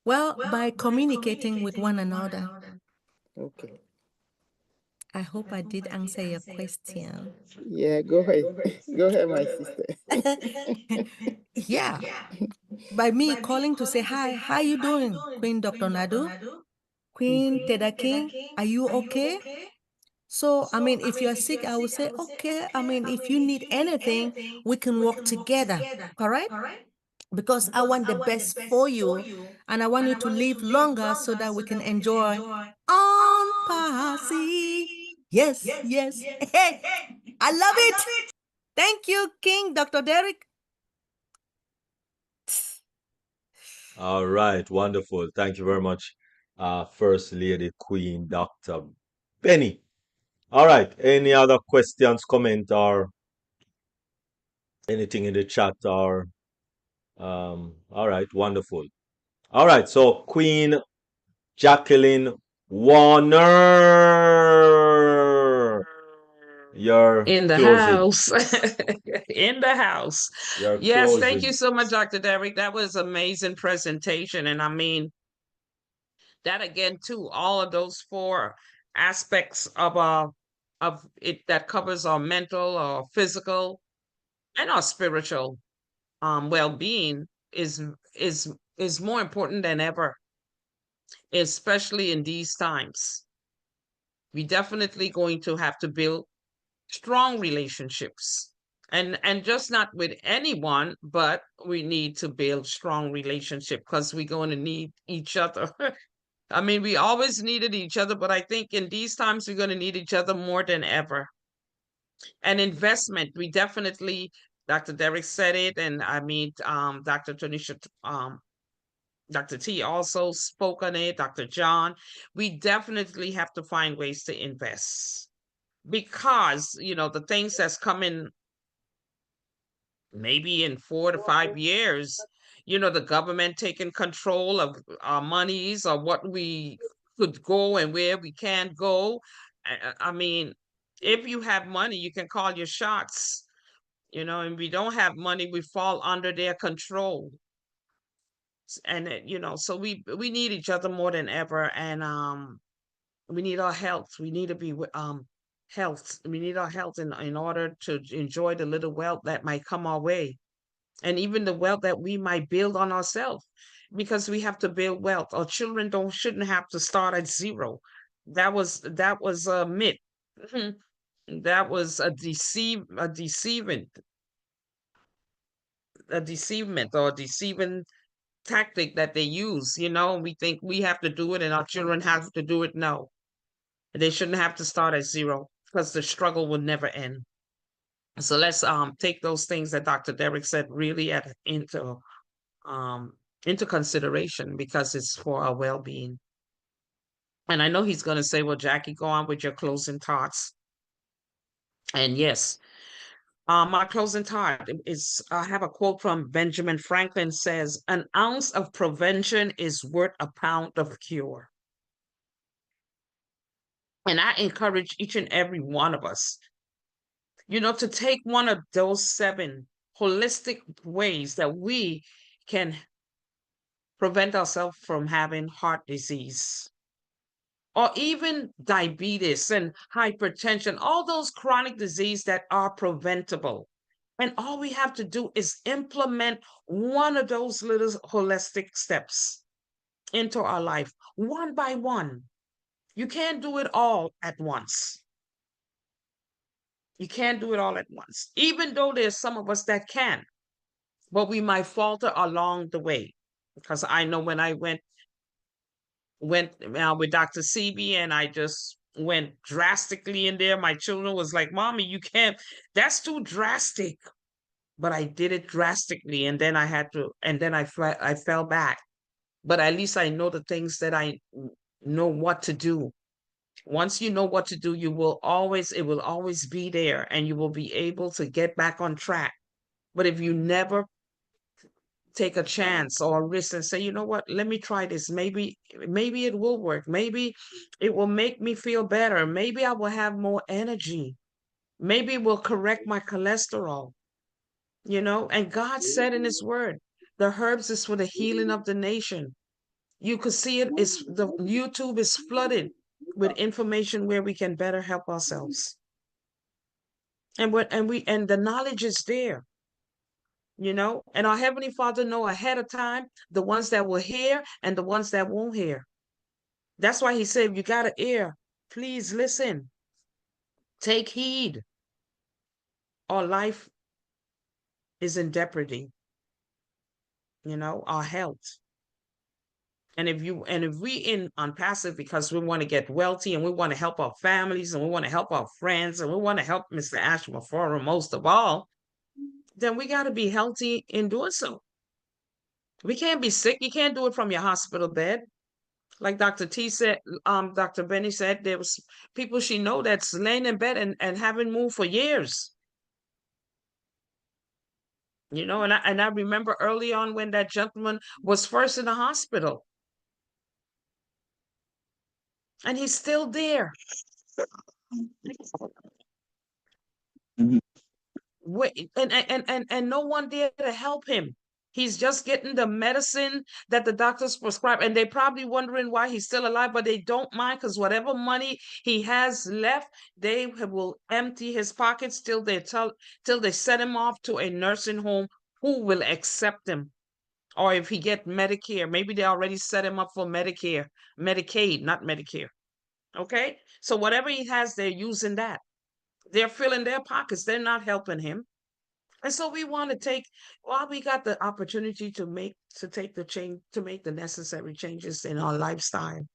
Well, by communicating with one another. Okay. I hope I did answer your question. Yeah, go ahead. Go ahead, my sister. Yeah. By me calling to say hi, how you doing, Queen Dr. Nadu? Queen Teda King, are you okay? So, I mean, if you're sick, I would say, okay. I mean, if you need anything, we can work together. All right? Because I want the best for you and I want you to live longer so that we can enjoy on Passy. Yes, yes. Hey, I love it. Thank you, King Dr. Derrick. All right, wonderful. Thank you very much, First Lady Queen Dr. Benny. All right, any other questions, comment, or anything in the chat? Or all right, wonderful. All right, so Queen Jacqueline Warner, your In the closing. house. In the house. Your Yes, thank you closing. so much, Dr. Derrick. That was amazing presentation. And I mean, that again, too, all of those four aspects of it that covers our mental, our physical, and our spiritual well-being is more important than ever, especially in these times. We definitely going to have to build strong relationships, and just not with anyone, but we need to build strong relationship because we're going to need each other. I mean, we always needed each other, but I think in these times we're going to need each other more than ever. And investment, we definitely, Dr. Derrick said it, and I mean, Dr. Tanisha, Dr. T also spoke on it, Dr. John. We definitely have to find ways to invest because, you know, the things that's coming maybe in 4 to 5 years, you know, the government taking control of our monies or what we could go and where we can't go. I mean, if you have money, you can call your shots, you know, and we don't have money, we fall under their control. And you know, so we need each other more than ever, and we need our health. We need to be health. We need our health in order to enjoy the little wealth that might come our way, and even the wealth that we might build on ourselves, because we have to build wealth. Our children don't shouldn't have to start at zero. That was a myth. That was a deceivement or deceiving tactic that they use. You know, we think we have to do it and our children have to do it. No, they shouldn't have to start at zero because the struggle will never end. So let's take those things that Dr. Derrick said really into consideration because it's for our well-being. And I know he's going to say, well, Jackie, go on with your closing thoughts. And yes, my closing thought is I have a quote from Benjamin Franklin says, an ounce of prevention is worth a pound of cure. And I encourage each and every one of us to take one of those 7 holistic ways that we can prevent ourselves from having heart disease or even diabetes and hypertension, all those chronic disease that are preventable. And all we have to do is implement one of those little holistic steps into our life, one by one. You can't do it all at once. You can't do it all at once, even though there's some of us that can, but we might falter along the way. Because I know when I went with Dr. CB and I just went drastically in there, my children was like, Mommy, you can't, that's too drastic. But I did it drastically, and then I had to, and then I fell back. But at least I know the things that I know what to do. Once you know what to do, it will always be there, and you will be able to get back on track. But if you never take a chance or a risk and say, you know what, let me try this. Maybe it will work. Maybe it will make me feel better. Maybe I will have more energy. Maybe it will correct my cholesterol. And God said in his word, the herbs is for the healing of the nation. You could see the YouTube is flooded with information where we can better help ourselves. And the knowledge is there, and our Heavenly Father know ahead of time the ones that will hear and the ones that won't hear. That's why he said, if you got an ear, please listen. Take heed. Our life is in jeopardy, our health. And if we in on passive because we want to get wealthy and we want to help our families and we want to help our friends and we want to help Mr. Ashmore most of all, then we got to be healthy in doing so. We can't be sick. You can't do it from your hospital bed. Like Dr. Benny said, there was people she know that's laying in bed and haven't moved for years. And I remember early on when that gentleman was first in the hospital. And he's still there. And no one there to help him. He's just getting the medicine that the doctors prescribe, and they're probably wondering why he's still alive, but they don't mind because whatever money he has left, they will empty his pockets till they send him off to a nursing home who will accept him. Or if he get Medicare, maybe they already set him up for Medicaid, not Medicare. Okay, so whatever he has, they're using that. They're filling their pockets. They're not helping him. And so we want to while we got the opportunity to make the necessary changes in our lifestyle,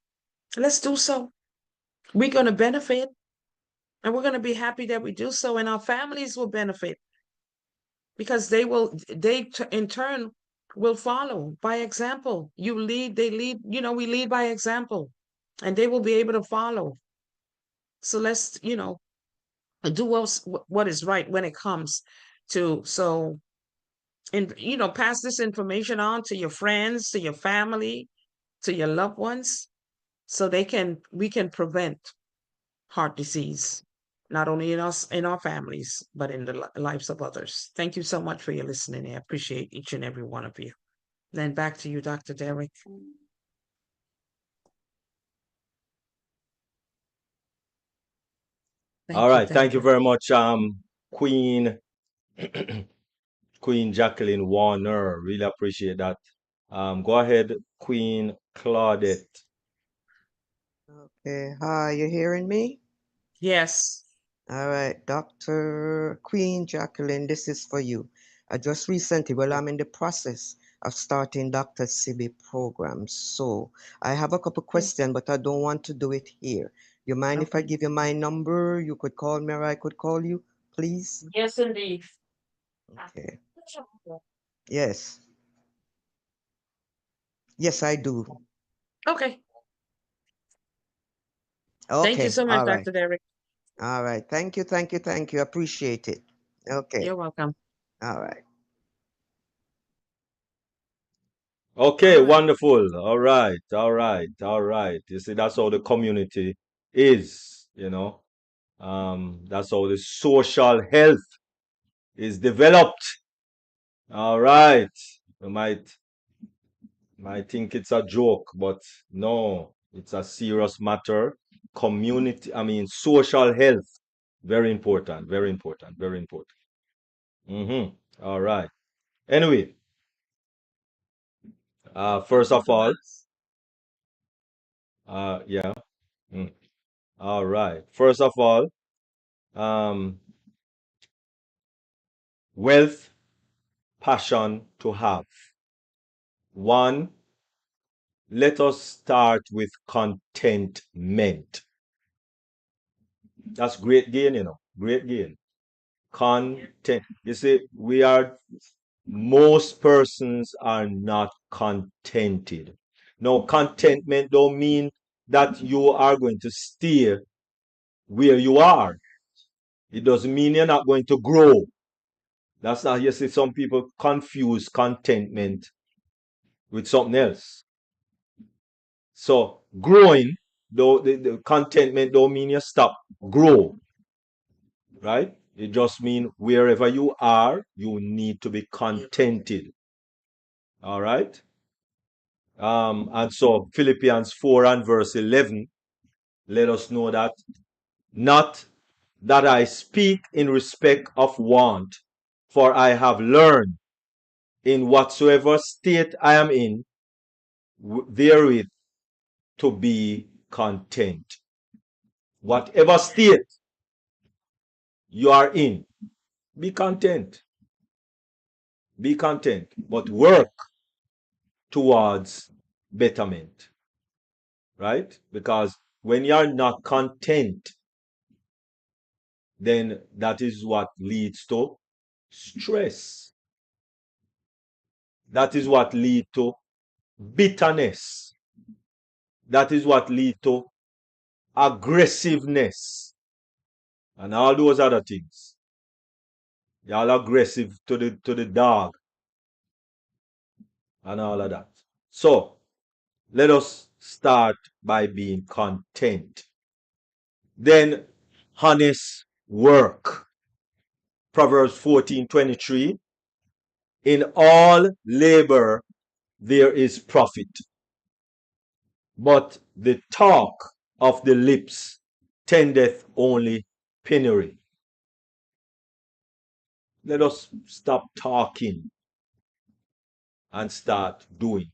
let's do so. We're going to benefit, and we're going to be happy that we do so, and our families will benefit because they in turn will follow by example. You lead, they lead, we lead by example, and they will be able to follow. So let's, do what is right when it comes to pass this information on to your friends, to your family, to your loved ones, so we can prevent heart disease, not only in us, in our families, but in the lives of others. Thank you so much for your listening. I appreciate each and every one of you. Then back to you, Dr. Derrick. All right. Thank you very much, Queen Queen Jacqueline Warner. Really appreciate that. Go ahead, Queen Claudette. Okay, hi, you hearing me? Yes. All right, Dr. Queen Jacqueline, this is for you. I just recently, I'm in the process of starting Dr. CB programs. So I have a couple questions, but I don't want to do it here. You mind if I give you my number? You could call me or I could call you, please? Yes, indeed. Okay. Yes. Yes, I do. Okay. Okay. Thank you so much, All right. Dr. Derrick. All right. Thank you. Thank you. Thank you. Appreciate it. Okay. You're welcome. All right. Okay, All right. wonderful. All right, all right, all right. You see, that's how the community is, That's how the social health is developed. All right. You might think it's a joke, but no, it's a serious matter. Community, I mean, social health, very important, very important, very important. All right. Anyway, first of all, yeah. Mm. All right. First of all, um, wealth, passion to have. One, let us start with contentment. That's great gain, great gain. Content. You see, most persons are not contented. Now, contentment don't mean that you are going to stay where you are. It doesn't mean you're not going to grow. That's not, you see, some people confuse contentment with something else. So growing, though the contentment don't mean you stop grow, right? It just means wherever you are, you need to be contented. All right. And so Philippians 4 and verse 11 let us know that not that I speak in respect of want, for I have learned in whatsoever state I am in, therewith to be content. Whatever state you are in, be content. Be content, but work towards betterment, right? Because when you are not content, then that is what leads to stress. That is what leads to bitterness. That is what leads to aggressiveness and all those other things. Y'all aggressive to the dog and all of that. So let us start by being content. Then honest work. Proverbs 14:23. In all labor there is profit, but the talk of the lips tendeth only penury. Let us stop talking and start doing.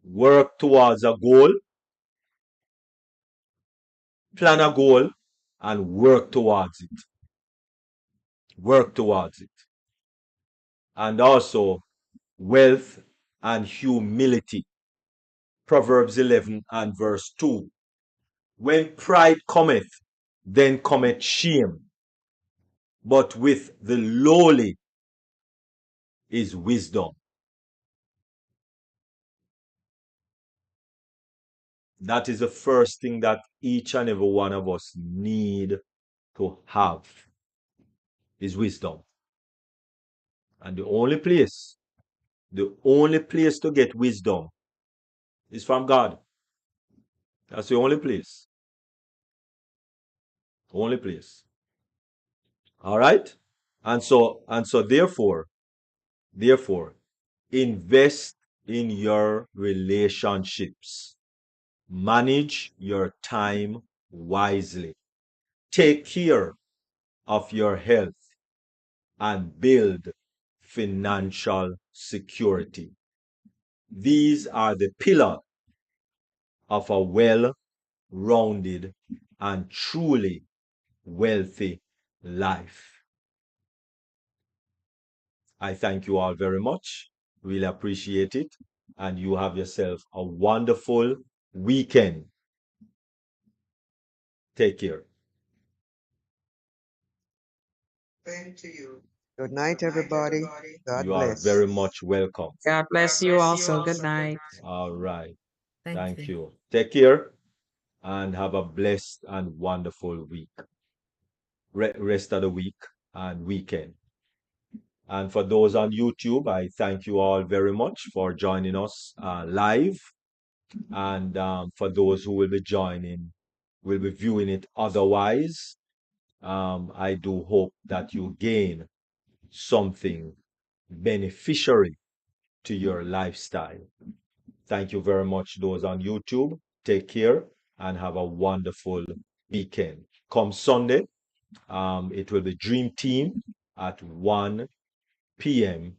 Work towards a goal, plan a goal, and work towards it. Work towards it. And also wealth and humility. Proverbs 11 and verse 2. When pride cometh, then cometh shame, but with the lowly is wisdom. That is the first thing that each and every one of us need to have, is wisdom. And the only place to get wisdom is from God. That's the only place. Only place. All right? And so therefore, invest in your relationships. Manage your time wisely. Take care of your health and build financial security. These are the pillars of a well-rounded and truly wealthy life. I thank you all very much. Really appreciate it. And you have yourself a wonderful weekend. Take care. Same to you. Good night, everybody. God You are bless. very much welcome. God bless you also. Good night. All right. Thank you. you. Take care and have a blessed and wonderful week. Rest of the week and weekend. And for those on YouTube, I thank you all very much for joining us live. And for those who will be joining will be viewing it otherwise. I do hope that you gain something beneficiary to your lifestyle. Thank you very much, those on YouTube. Take care and have a wonderful weekend. Come Sunday, it will be Dream Team at 1 p.m.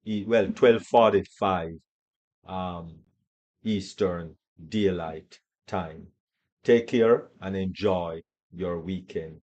12:45 Eastern Daylight Time. Take care and enjoy your weekend.